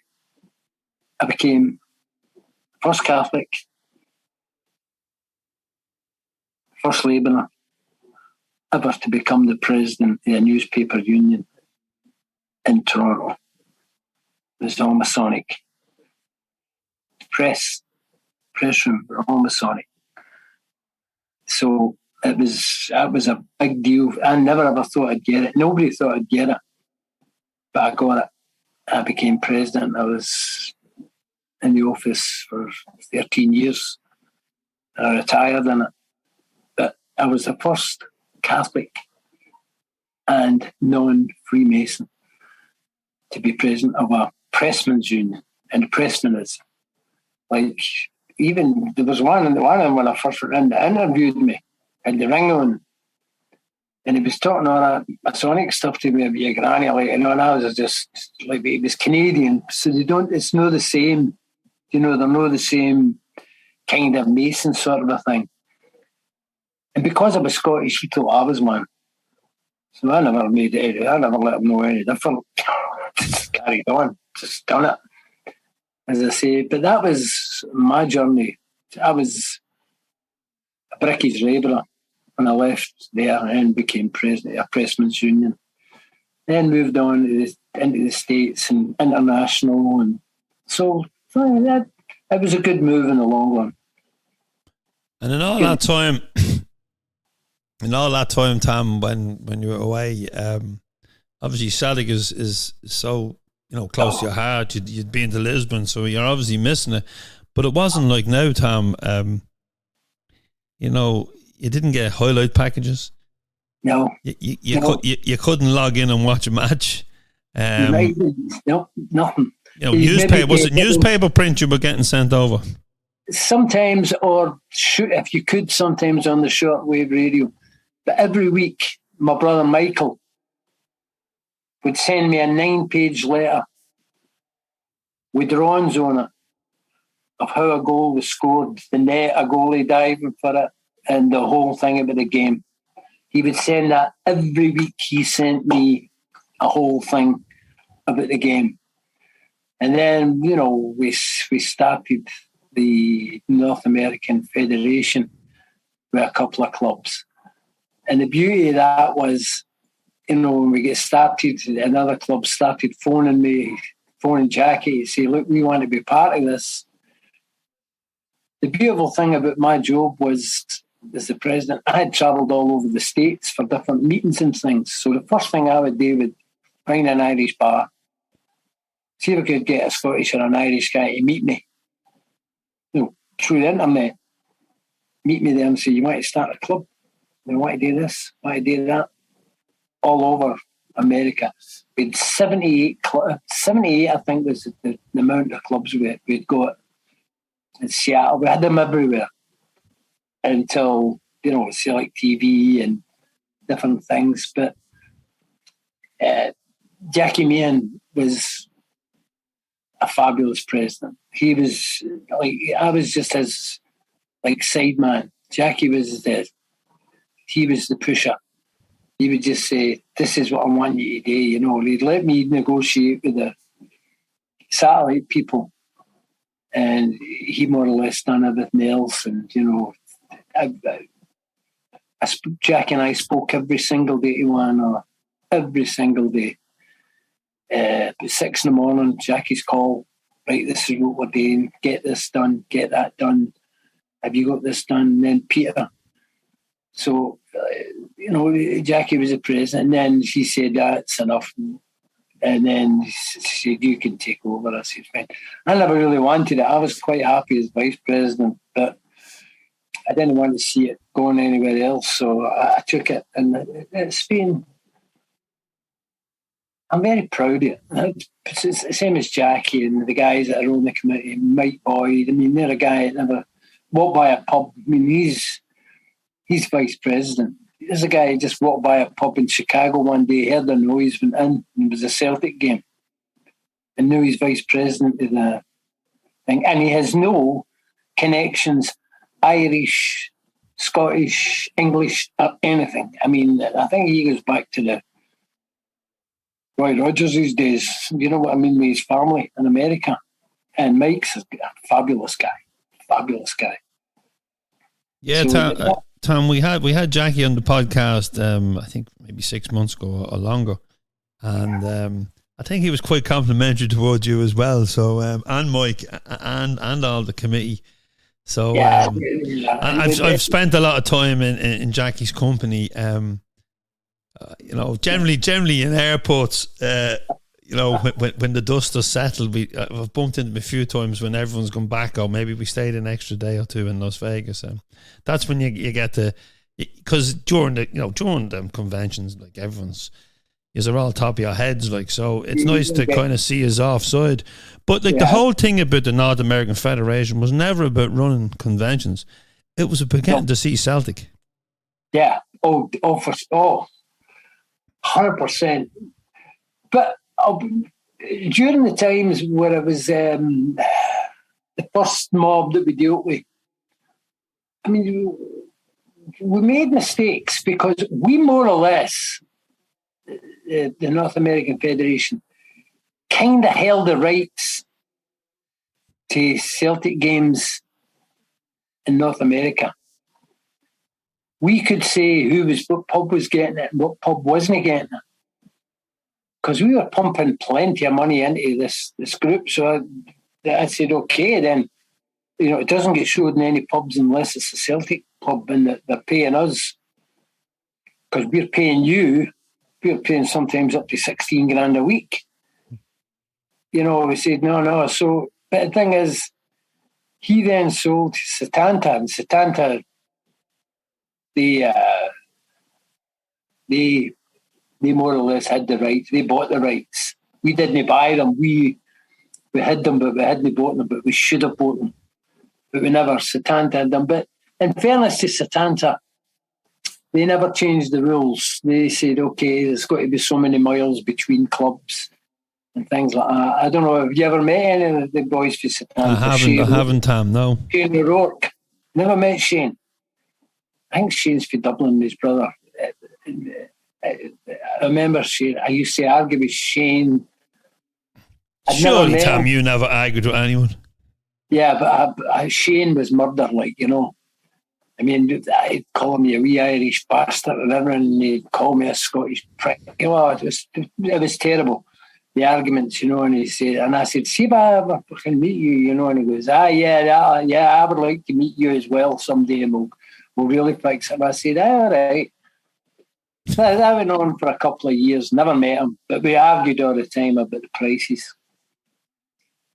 I became first Catholic, first Labourer ever to become the president of a newspaper union in Toronto. It was all Masonic. Press room, all Masonic. So that was a big deal. I never ever thought I'd get it. Nobody thought I'd get it. But I got it. I became president. I was in the office for 13 years. I retired in it. But I was the first Catholic and non-Freemason to be president of a pressmen's union. And the pressman is like, even there was one of them when I first went in that interviewed me, had the ring on, and he was talking all that Masonic stuff to me about your granny, like, and I was just like, he was Canadian, so it's not the same, they're not the same kind of Mason sort of a thing. And because I was Scottish, he thought I was one. So I never made it, I never let him know any different. Just carried on, just done it. As I say, but that was my journey. I was a Bricky's labourer when I left there and became president of a Pressmen's Union. Then moved on into the States and international. And so it was a good move in the long run. And in all that time, Tam, when you were away, obviously Celtic is so close to your heart. You'd been to Lisbon, so you're obviously missing it. But it wasn't like now, Tam. You didn't get highlight packages. No, you couldn't log in and watch a match. No, nothing. Newspaper, was it newspaper print you were getting sent over? Sometimes, or shoot, if you could, sometimes on the shortwave radio. But every week, my brother Michael would send me a 9-page letter with drawings on it of how a goal was scored, the net, a goalie diving for it, and the whole thing about the game. He would send that every week. He sent me a whole thing about the game. And then, we started the North American Federation with a couple of clubs. And the beauty of that was, when we get started, another club started phoning Jackie to say, "Look, we want to be part of this." The beautiful thing about my job was, as the president, I had travelled all over the States for different meetings and things. So the first thing I would do would find an Irish bar, see if I could get a Scottish or an Irish guy to meet me. Through the internet, meet me there and say, "You want to start a club? You want to do this? Want to do that?" All over America. We had 78, I think, was the amount of clubs we'd got in Seattle. We had them everywhere until, Celtic TV and different things. But Jackie Meehan was a fabulous president. He was I was just his side man. Jackie was he was the pusher. He would just say, "This is what I want you to do." He'd let me negotiate with the satellite people, and he more or less done everything else. And Jackie and I spoke every single day to one another. Every single day. At 6 a.m, Jackie's call. Right, this is what we're doing. Get this done. Get that done. Have you got this done? And then Peter. So, Jackie was the president. And then she said, that's enough. And then she said, you can take over. I said, fine. I never really wanted it. I was quite happy as vice president, but I didn't want to see it going anywhere else. So I took it. And it's been... I'm very proud of it. It's the same as Jackie and the guys that are on the committee, Mike Boyd. I mean, they're a guy that never walked by a pub. I mean, he's vice president. There's a guy who just walked by a pub in Chicago one day, heard a noise, went in, and it was a Celtic game. And now he's vice president of the thing. And he has no connections, Irish, Scottish, English, or anything. I mean, I think he goes back to the Roy Rogers these days, you know what I mean, with his family in America. And Mike's a fabulous guy. Fabulous guy. Yeah, so, Tom, we had Jackie on the podcast, I think maybe 6 months ago or longer. And I think he was quite complimentary towards you as well. So, and Mike and all the committee. So, I've spent a lot of time in Jackie's company. Generally in airports, when the dust has settled, I've bumped into him a few times when everyone's gone back, or maybe we stayed an extra day or two in Las Vegas. That's when you get to, because during them conventions, like everyone's, you're all top of your heads, like, so it's nice to kind of see us offside. But the whole thing about the North American Federation was never about running conventions. It was about getting to see Celtic. Yeah. 100%. But during the times where it was the first mob that we dealt with, I mean, we made mistakes because we more or less, the North American Federation, kind of held the rights to Celtic Games in North America. We could say what pub was getting it and what pub wasn't getting it, because we were pumping plenty of money into this group. So I said, okay, then, it doesn't get showed in any pubs unless it's a Celtic pub and they're paying us, because we're paying you. We're paying sometimes up to 16 grand a week. We said, no. So, but the thing is, he then sold to Setanta, and Setanta, they more or less had the rights. They bought the rights. We didn't buy them. We had them, but we hadn't bought them. But we should have bought them. But we never. Setanta had them. But in fairness to Setanta, they never changed the rules. They said, okay, there's got to be so many miles between clubs and things like that. I don't know. Have you ever met any of the boys for Setanta? I haven't, Tam. No. Shane O'Rourke. Never met Shane. I think Shane's for Dublin, his brother. I remember Shane. I used to argue with Shane. Surely, Tam, you never argued with anyone. Yeah, but Shane was murder, I mean, I'd call me a wee Irish bastard and everything, and he'd call me a Scottish prick. It was terrible, the arguments, and he said, and I said, see if I ever can meet you, and he goes, yeah, I would like to meet you as well someday, and we'll really fix it. And I said, all right. So that went on for a couple of years, never met him, but we argued all the time about the prices.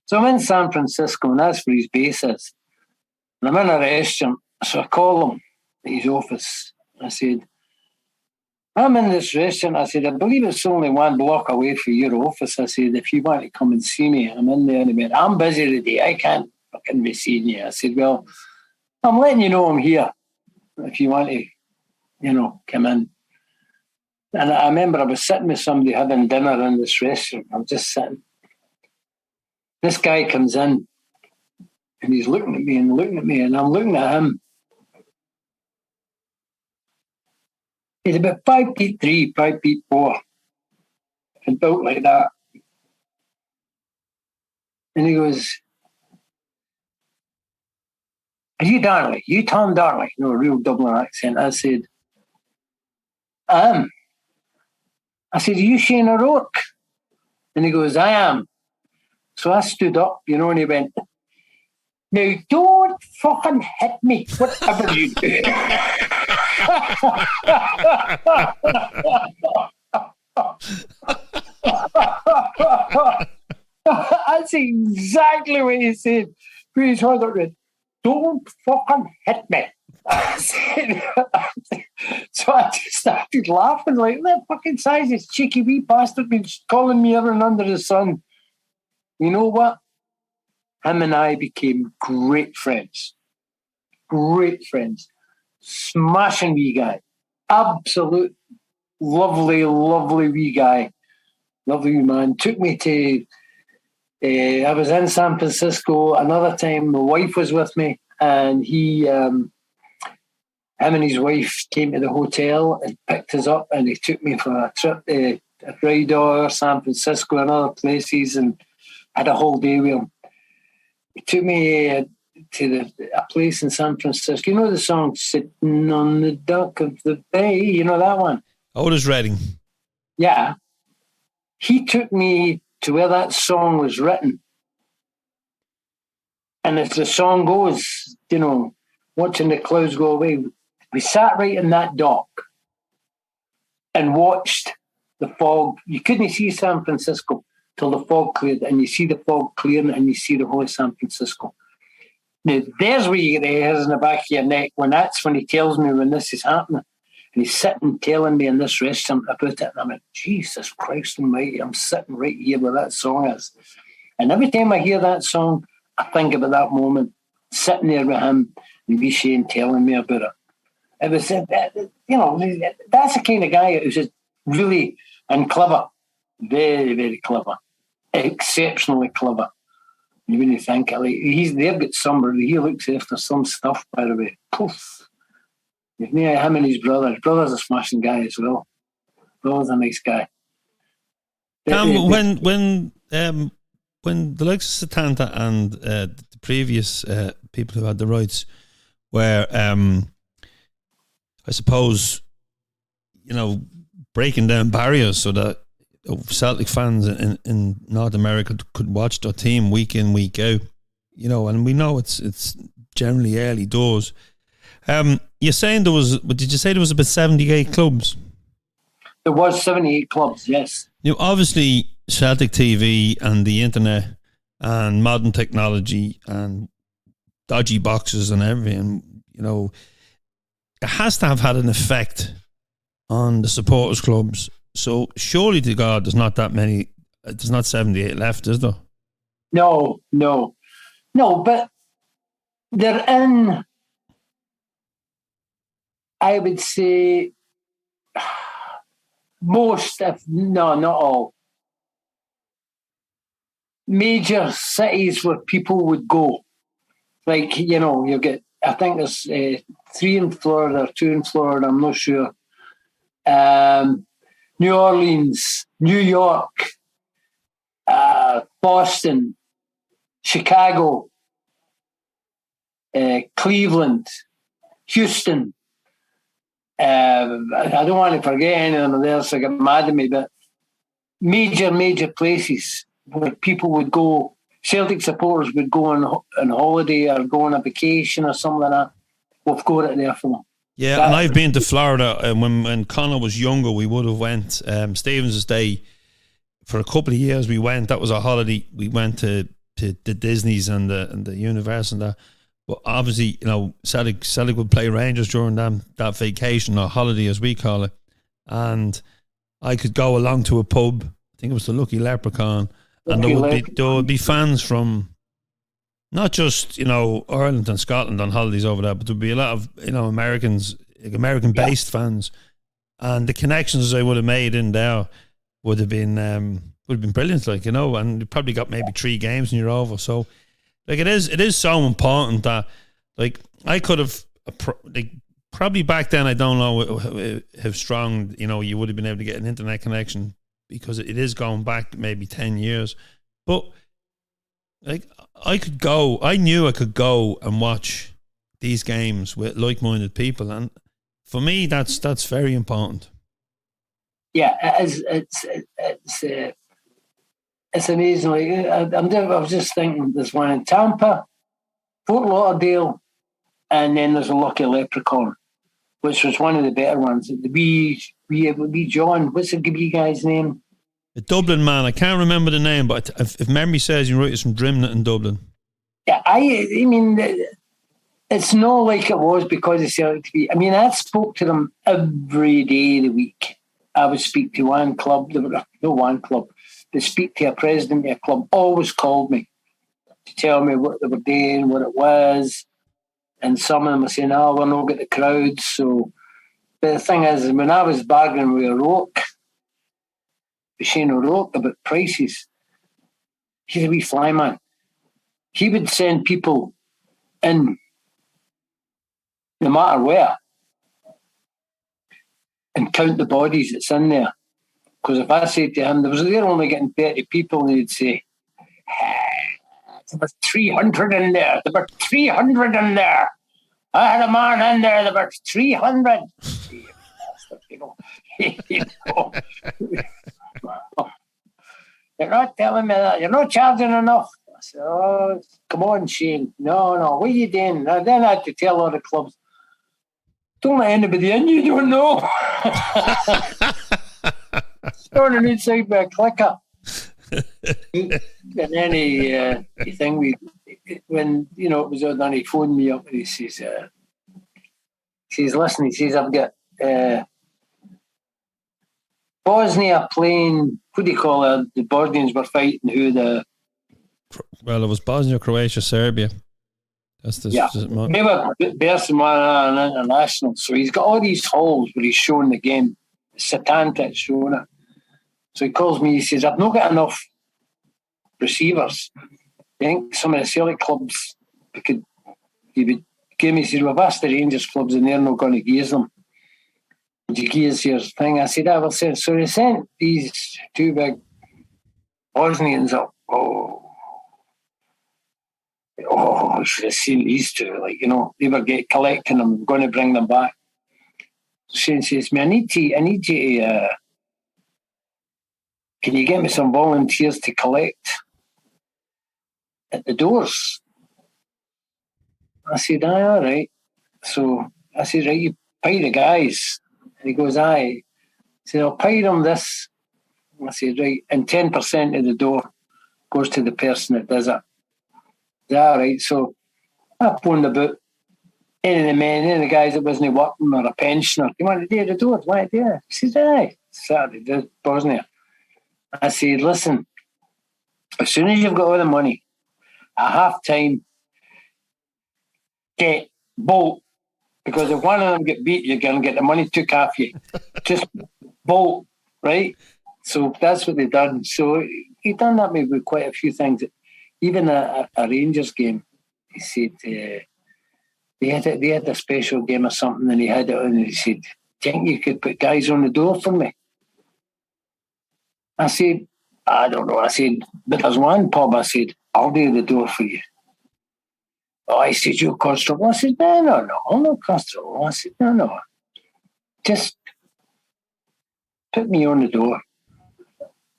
So I'm in San Francisco, and that's where his base is. And I'm in a restaurant, so I call him at his office. I said, I'm in this restaurant. I said, I believe it's only 1 block away from your office. I said, if you want to come and see me, I'm in there. And he went, I'm busy today. I can't fucking be seeing you. I said, well, I'm letting you know I'm here if you want to, come in. And I remember I was sitting with somebody having dinner in this restaurant. I'm just sitting. This guy comes in and he's looking at me, and I'm looking at him. He's about 5'3", 5'4", and built like that. And he goes, are you Donnelly? You Tam Donnelly? A real Dublin accent. I said, I am. I said, are you Shane O'Rourke? And he goes, I am. So I stood up, and he went, now don't fucking hit me, whatever you do. That's exactly what he said. Please hold it. Don't fucking hit me. So I just started laughing like that fucking size, this cheeky wee bastard been calling me everything under the sun. You know what? Him and I became great friends. Great friends. Smashing wee guy. Absolute lovely, lovely wee guy. Lovely wee man. Took me to, I was in San Francisco another time. My wife was with me, and him and his wife came to the hotel and picked us up, and he took me for a trip to Bred, San Francisco and other places, and had a whole day with him. He took me to a place in San Francisco. You know the song "Sitting on the Dock of the Bay"? You know that one? Otis Redding. Yeah. He took me to where that song was written. And as the song goes, watching the clouds go away, we sat right in that dock and watched the fog. You couldn't see San Francisco till the fog cleared, and you see the fog clearing and you see the whole of San Francisco. Now, there's where you get the hairs in the back of your neck that's when he tells me when this is happening. And he's sitting telling me in this restaurant about it. And I'm like, Jesus Christ almighty, I'm sitting right here where that song is. And every time I hear that song, I think about that moment, sitting there with him and wee Shane telling me about it. It was, that's the kind of guy who's just really and clever. Very, very clever. Exceptionally clever. You really think, they've got somebody, he looks after some stuff, by the way. Poof. With me, him and his brother. His brother's a smashing guy as well. Brother's a nice guy. When the likes of Satanta and the previous people who had the rights were, I suppose, breaking down barriers so that Celtic fans in North America could watch their team week in, week out, and we know it's generally early doors. You're saying did you say there was about 78 clubs? There was 78 clubs, yes. Obviously Celtic TV and the internet and modern technology and dodgy boxes and everything, it has to have had an effect on the supporters clubs. So surely to God, there's not that many, there's not 78 left, is there? No, but they're in, I would say, most, not all, major cities where people would go. Like, you get, I think there's 3 in Florida, 2 in Florida, I'm not sure. New Orleans, New York, Boston, Chicago, Cleveland, Houston. I don't want to forget any of them there, so I get mad at me, but major places where people would go, Celtic supporters would go on holiday or go on a vacation or something like that. We've got it there for them. Yeah, and I've been to Florida, and when Connor was younger, we would have went Stevens' Day for a couple of years. We went. That was our holiday. We went to the Disneys and the Universal and that. But obviously, Celtic would play Rangers during that vacation or holiday, as we call it. And I could go along to a pub. I think it was the Lucky Leprechaun, and there would be fans from not just Ireland and Scotland on holidays over there, but there'd be a lot of Americans, American-based fans, and the connections I would have made in there would have been brilliant, and you probably got maybe 3 games and you're over. So, it is so important that I could have probably back then, I don't know how strong you would have been able to get an internet connection, because it is going back maybe 10 years, but I knew I could go and watch these games with like-minded people, and for me that's very important. Yeah, it is. It's amazing. Like, I was just thinking, there's one in Tampa, Fort Lauderdale, and then there's a Lucky Leprechaun, which was one of the better ones. The wee John, what's the wee guy's name? The Dublin man. I can't remember the name, but if memory serves you right, it's from Drimnagh in Dublin. Yeah, I mean, it's not like it was because of Celtic TV. I mean, I spoke to them every day of the week. I would speak to one club, no one club, they speak to a president of a club, always called me to tell me what they were doing, what it was. And some of them were saying, oh, we're not getting the crowds. So, but the thing is, when I was bargaining with Shane O'Rourke about prices, he's a wee fly man. He would send people in, no matter where, and count the bodies that's in there. Because if I say to him, they're only getting 30 people, and he'd say, there were 300 in there. There were 300 in there. I had a man in there. There were 300. You're not telling me that. You're not charging enough. I said, oh, come on, Shane. No, what are you doing? And then I had to tell all the clubs, don't let anybody in you don't know. Starting inside by a clicker. And then when, it was on, he phoned me up and he says, listen, he says, I've got Bosnia playing, what do you call it? The Bosnians were fighting Well, it was Bosnia, Croatia, Serbia. That's the they were versing one another international. So he's got all these halls where he's showing the game. Satanta showing it. So he calls me, he says, I've not got enough receivers. I think some of the Celtic clubs he would give me, he said, well, I've asked the Rangers clubs and they're not going to give them. Would you give us your thing? I said, I will send. So they sent these two big Bosnians up. Oh, I should have seen these two. They were collecting them, going to bring them back. Shane says, I need you to, can you get me some volunteers to collect at the doors? I said, aye, all right. So I said, right, you pay the guys. And he goes, aye. I said, I'll pay them this. I said, right, and 10% of the door goes to the person that does it. All right, so I phoned about any of the guys that wasn't working or a pensioner. Do you want to do the door? Want to do it? He said, aye. Saturday, did Bosnia. I said, listen, as soon as you've got all the money, at half time, bolt. Because if one of them get beat, you're going to get the money took off you. Just bolt, right? So that's what they done. So he done that with quite a few things. Even a Rangers game, he said, they had a special game or something, and he had it on, and he said, do you think you could put guys on the door for me? I said, I don't know. I said, but there's one pub. I said, I'll do the door for you. Oh, I said, you're constable. I said, no, I'm not constable. I said, no. Just put me on the door.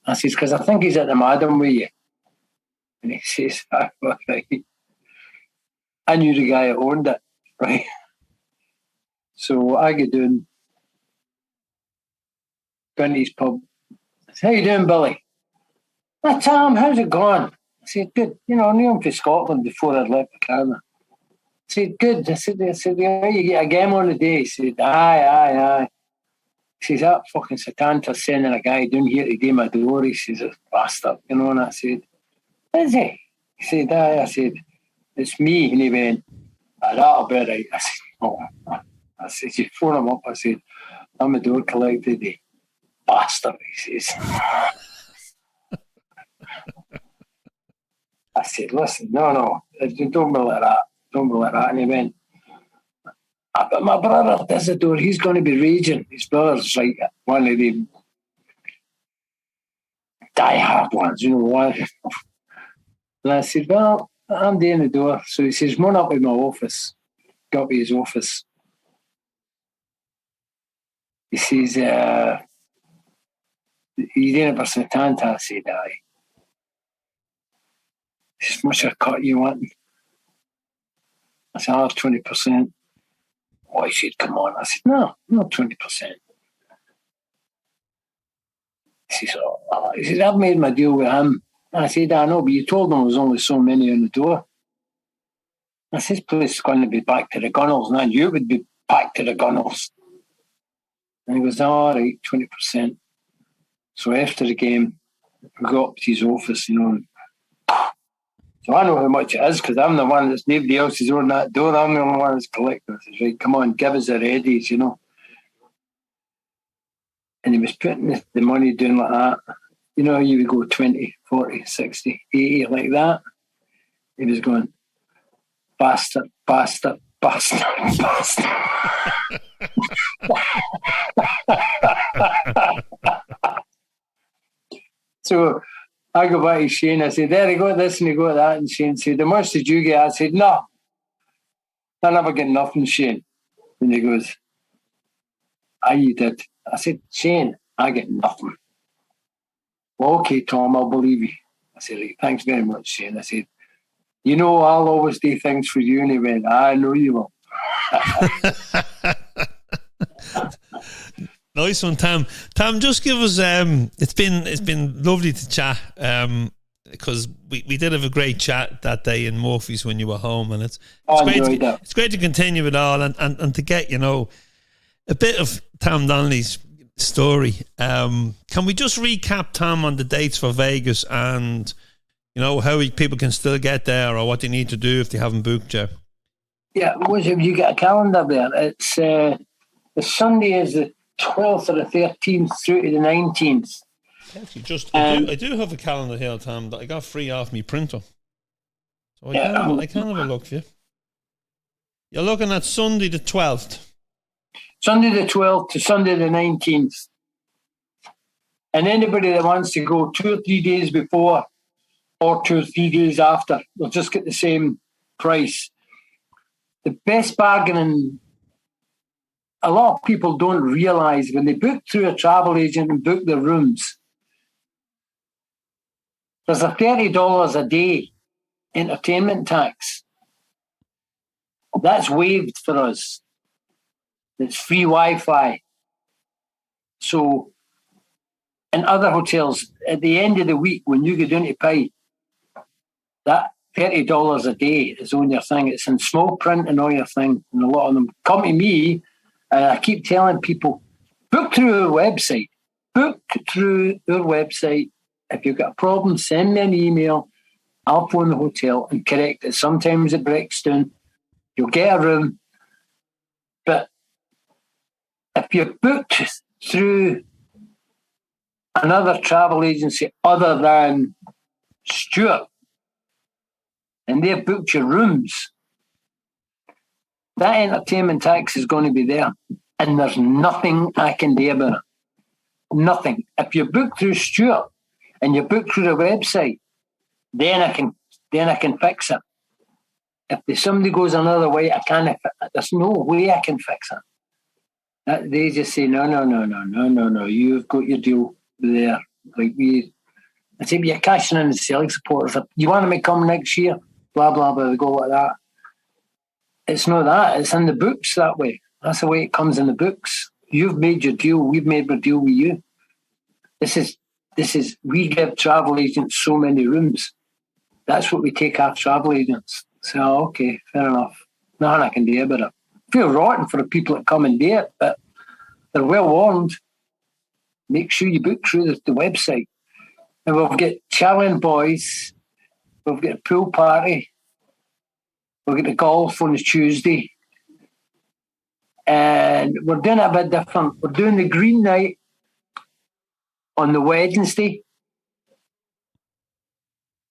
I said, because I think he's at the Madam with you. And he says, right. I knew the guy that owned it, right? So I get doing, going to his pub. I said, how you doing, Billy? Hi, Tom, how's it going? I said, good. I knew him from Scotland before I'd left the Canada. I said, good. I said, yeah, you get a game on the day. He said, aye. He says, that fucking Satanta's sending a guy down here to do my door. He says, it's bastard, and I said, is he? He said, aye. I said, it's me. And he went, that'll be right. I said, oh. I said, you phone him up. I said, I'm a door collector today. Bastard, he says. I said, listen, no, don't be like that. Don't be like that. And he went, but my brother does the door. He's going to be raging. His brother's like one of the die-hard ones, one. And I said, well, I'm doing the door. So he says, run up to my office. Got to his office. He says, you didn't have a Tanta? I said, aye. How much a cut you want? I said, I'll have 20%. Oh, he said, come on. I said, no, not 20%. He says, I've made my deal with him. I said, I know, but you told him there was only so many on the door. I said, this place is going to be back to the gunnels, and you would be back to the gunnels. And he goes, all right, 20%. So after the game, we got up to his office, So I know how much it is because I'm the one that's nobody else is on that door. I'm the only one that's collecting. I says, right, come on, give us the readies, And he was putting the money down like that. You would go 20, 40, 60, 80, like that. He was going, bastard, bastard, bastard, bastard. So I go back to Shane. I said, there, he got this and he got that. And Shane said, how much did you get? I said, no, I never get nothing, Shane. And he goes, aye, you did. I said, Shane, I get nothing. Well, okay, Tom, I'll believe you. I said, right, thanks very much, Shane. I said, I'll always do things for you. And he went, I know you will. Nice one, Tam. Tam, just give us. It's been lovely to chat. Because we did have a great chat that day in Murphy's when you were home, and it's great to continue it all and to get a bit of Tam Donnelly's story. Can we just recap, Tam, on the dates for Vegas and how people can still get there or what they need to do if they haven't booked yet? Yeah, you get a calendar there. It's the Sunday is the 12th or the 13th through to the 19th. Actually, I do have a calendar here, Tam, that I got free off my printer. So I can have a look for you. You're looking at Sunday the 12th. Sunday the 12th to Sunday the 19th. And anybody that wants to go 2 or 3 days before or 2 or 3 days after, they'll just get the same price. The best bargaining, a lot of people don't realise when they book through a travel agent and book their rooms, there's a $30 a day entertainment tax. That's waived for us. It's free Wi-Fi. So in other hotels, at the end of the week, when you go down to pay, that $30 a day is on your thing. It's in small print and all your thing. And a lot of them come to me, and I keep telling people, book through our website. Book through our website. If you've got a problem, send me an email. I'll phone the hotel and correct it. Sometimes it breaks down. You'll get a room. But if you're booked through another travel agency other than Stuart, and they've booked your rooms, that entertainment tax is going to be there. And there's nothing I can do about it. Nothing. If you book through Stuart and you book through the website, then I can fix it. If somebody goes another way, I can't. There's no way I can fix it. They just say no. You've got your deal there. Like I say, you're cashing in the Celtic supporters. You want me to come next year? Blah blah blah. They go like that. It's not that. It's in the books that way. That's the way it comes in the books. You've made your deal. We've made our deal with you. This is. We give travel agents so many rooms. That's what we take our travel agents. So okay, fair enough. Nothing I can do about it. I feel rotten for the people that come and do it, but they're well warned. Make sure you book through the website. And we'll get Challenge Boys. We'll get a pool party. We'll get the golf on the Tuesday. And we're doing it a bit different. We're doing the green night on the Wednesday,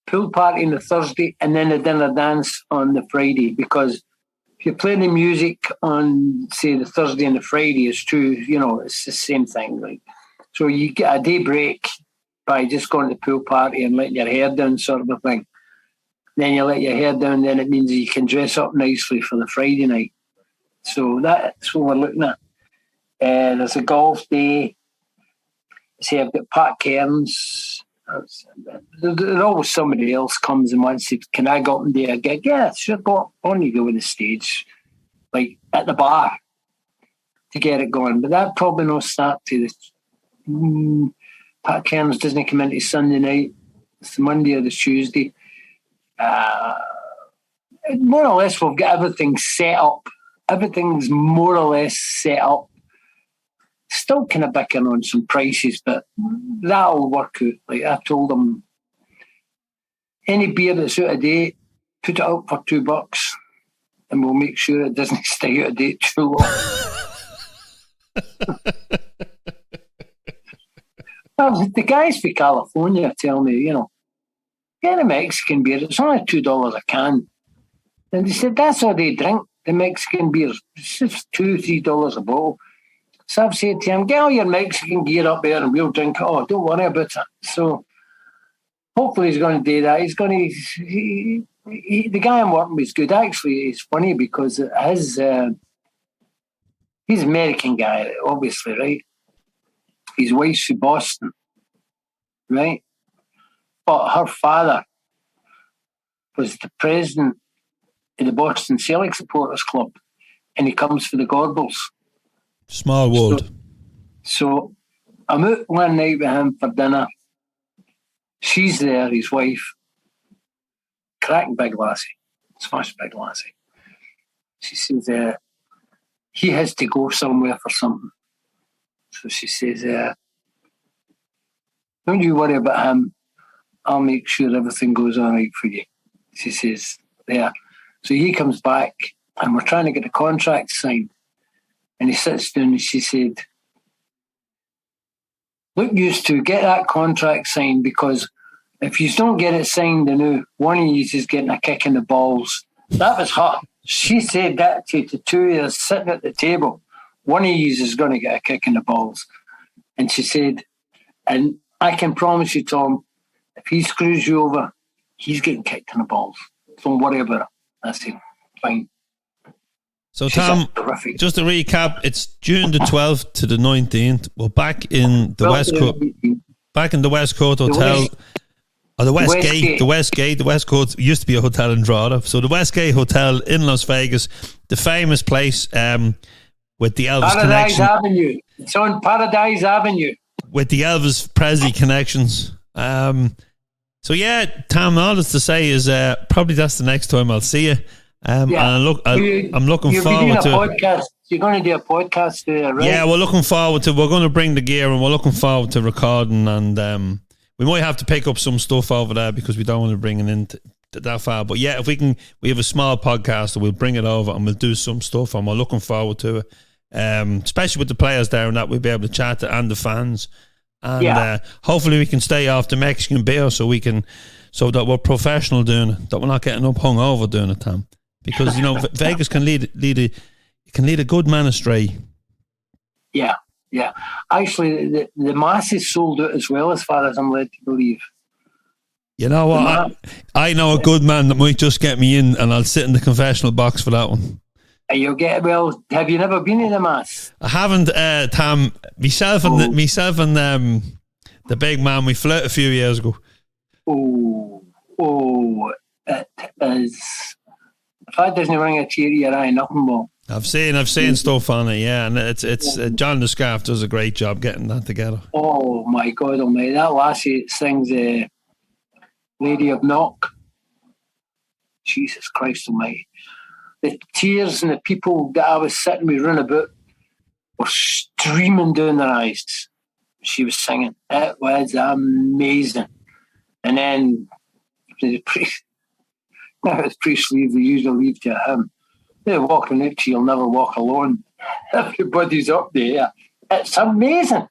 pool party on the Thursday, and then the dinner dance on the Friday. Because if you're playing the music on, say, the Thursday and the Friday, it's it's the same thing. Like, so you get a day break by just going to the pool party and letting your hair down, sort of a thing. Then you let your hair down, then it means you can dress up nicely for the Friday night. So that's what we're looking at. There's a golf day. say I've got Pat Cairns. There's always somebody else comes and wants to, can I go up and do a gig? Yeah, sure, go on you go on the stage, like at the bar to get it going. But that probably not start to the Pat Cairns doesn't come into Sunday night. It's the Monday or the Tuesday. More or less we've got everything set up. Everything's more or less set up. Still kind of bickering on some prices, but that'll work out. Like I told them, any beer that's out of date, put it up for $2 and we'll make sure it doesn't stay out of date too long. Well, the guys from California tell me, get a Mexican beer, it's only $2 a can. And they said that's all they drink, the Mexican beers. It's just $2, $3 a bottle. So I've said to him, get all your Mexican gear up there and we'll drink it. Oh, don't worry about it. So hopefully he's going to do that. He's going to... the guy I'm working with is good. Actually, it's funny because he's an American guy, obviously, right? His wife's from Boston, right? But her father was the president of the Boston Celtic Supporters Club, and he comes for the Gorbals. Small world. So I'm out one night with him for dinner. She's there, his wife. Cracking big lassie. Smash big lassie. She says, he has to go somewhere for something. So she says, don't you worry about him. I'll make sure everything goes all right for you. She says, there. So he comes back and we're trying to get the contract signed. And he sits down and she said, look, used to get that contract signed because if you don't get it signed now, one of you is getting a kick in the balls. That was her. She said that to the two of us sitting at the table. One of you is going to get a kick in the balls. And she said, and I can promise you, Tom, if he screws you over, he's getting kicked in the balls. Don't worry about it. I said, fine. So, Tom, just to recap, it's June the 12th to the 19th. We're back in the West Coast Hotel. The West Coast used to be a hotel in Drogheda. So the Westgate Hotel in Las Vegas, the famous place with the Elvis Paradise connection. Avenue. It's on Paradise Avenue. With the Elvis Presley connections. So yeah, Tam, all that's to say is probably that's the next time I'll see you. And I'm looking forward to podcast. You're going to do a podcast there, right? Yeah, we're looking forward to. We're going to bring the gear, and we're looking forward to recording. And we might have to pick up some stuff over there because we don't want to bring it in that far. But yeah, if we can, we have a small podcast, and we'll bring it over and we'll do some stuff. And we're looking forward to it, especially with the players there, and that we'll be able to chat to and the fans. And hopefully we can stay off the Mexican beer, so that we're professional doing it, that we're not getting up hungover doing it, Tam. Because Vegas can lead a good man astray. Yeah. Actually, the mass is sold out as well, as far as I'm led to believe. You know what? I know a good man that might just get me in, and I'll sit in the confessional box for that one. You'll get well. Have you never been in the mass? I haven't, Tam. Myself and the big man. We flew a few years ago. It is. If that doesn't ring a tear to your eye, nothing will. I've seen stuff on it, yeah, and it's John the Scarf does a great job getting that together. Oh my God, almighty! That lassie sings "Lady of Knock." Jesus Christ almighty! The tears and the people that I was sitting with round about were streaming down their eyes. She was singing. It was amazing. And then the priest. Now it's priest leave, they usually leave to him. They're walking out to You'll Never Walk Alone. Everybody's up there. It's amazing.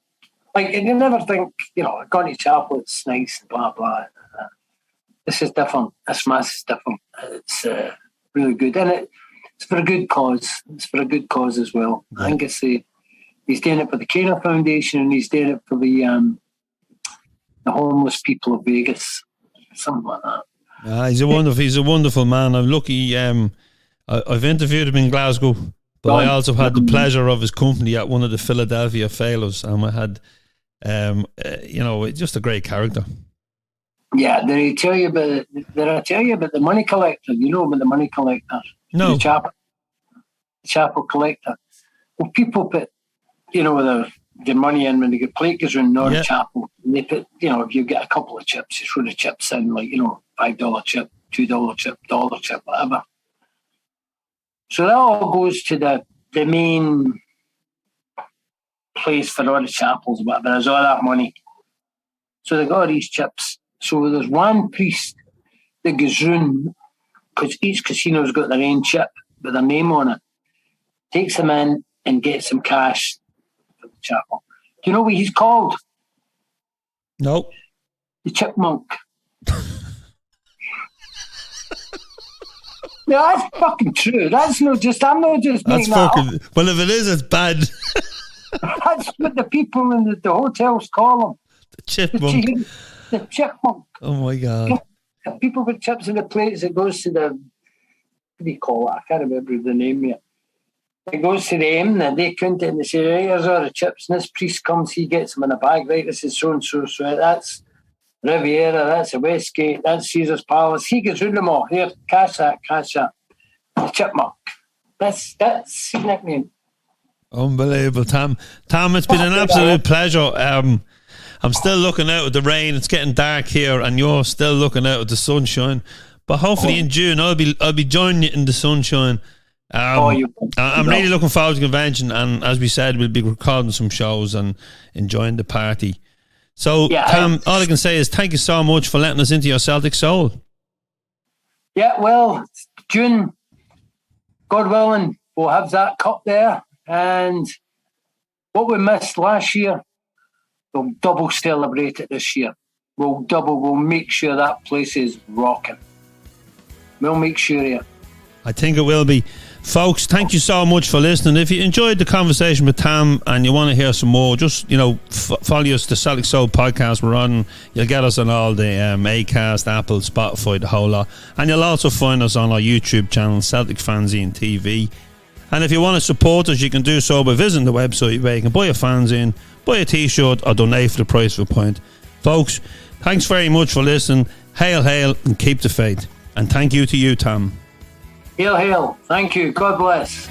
Like, you never think, going to chapel, it's nice, blah, blah. This is different. This mass is different. It's really good. And it's for a good cause. It's for a good cause as well. Yeah. I think he's doing it for the Cana Foundation, and he's doing it for the homeless people of Vegas. Something like that. He's a wonderful man. I'm lucky. I've interviewed him in Glasgow, but I also had the pleasure of his company at one of the Philadelphia failures, and I had Just a great character. Yeah, did I tell you about the money collector? You know about the money collector? No. The chapel collector. Well, people put, their money in when they get plate goes in the chapel. And they put, if you get a couple of chips, you throw the chips in, like, $5 chip, $2 chip, $1 chip, whatever. So that all goes to the main place for all the chapels, whatever. There's all that money. So they got all these chips. So there's one priest that goes round, because each casino's got their own chip with their name on it, takes them in and gets some cash for the chapel. Do you know what he's called? No. The chipmunk. No, that's fucking true. That's not just, I'm not just making that up. Well, if it is, it's bad. That's what the people in the hotels call them. The chipmunk. The chipmunk. Oh my God. People put chips in the plates. It goes to what do you call it? I can't remember the name yet. It goes to them and they count it and they say, right, here's all the chips. And this priest comes, he gets them in a bag. Right, this is so-and-so. So that's Riviera, that's the Westgate, that's Caesar's Palace. He gets rid of them all. Here, cash that. The chipmunk. That's his nickname. Unbelievable, Tam. Tam, it's been an absolute pleasure. I'm still looking out at the rain. It's getting dark here, and you're still looking out at the sunshine. But hopefully in June, I'll be joining you in the sunshine. I'm really looking forward to the convention, and as we said, we'll be recording some shows and enjoying the party. So, Tam, all I can say is thank you so much for letting us into your Celtic soul. Yeah, well, June, God willing, we'll have that cup there, and what we missed last year, we'll double celebrate it this year. We'll make sure that place is rocking. We'll make sure here. I think it will be. Folks, thank you so much for listening. If you enjoyed the conversation with Tam and you want to hear some more, just, follow us, the Celtic Soul Podcast. We're on, you'll get us on all the Acast, Apple, Spotify, the whole lot. And you'll also find us on our YouTube channel, Celtic Fanzine TV. And if you want to support us, you can do so by visiting the website where you can buy a fanzine, buy a t-shirt, or donate for the price of a pint. Folks, thanks very much for listening. Hail, hail, and keep the faith. And thank you to you, Tam. Hail, hail. Thank you. God bless.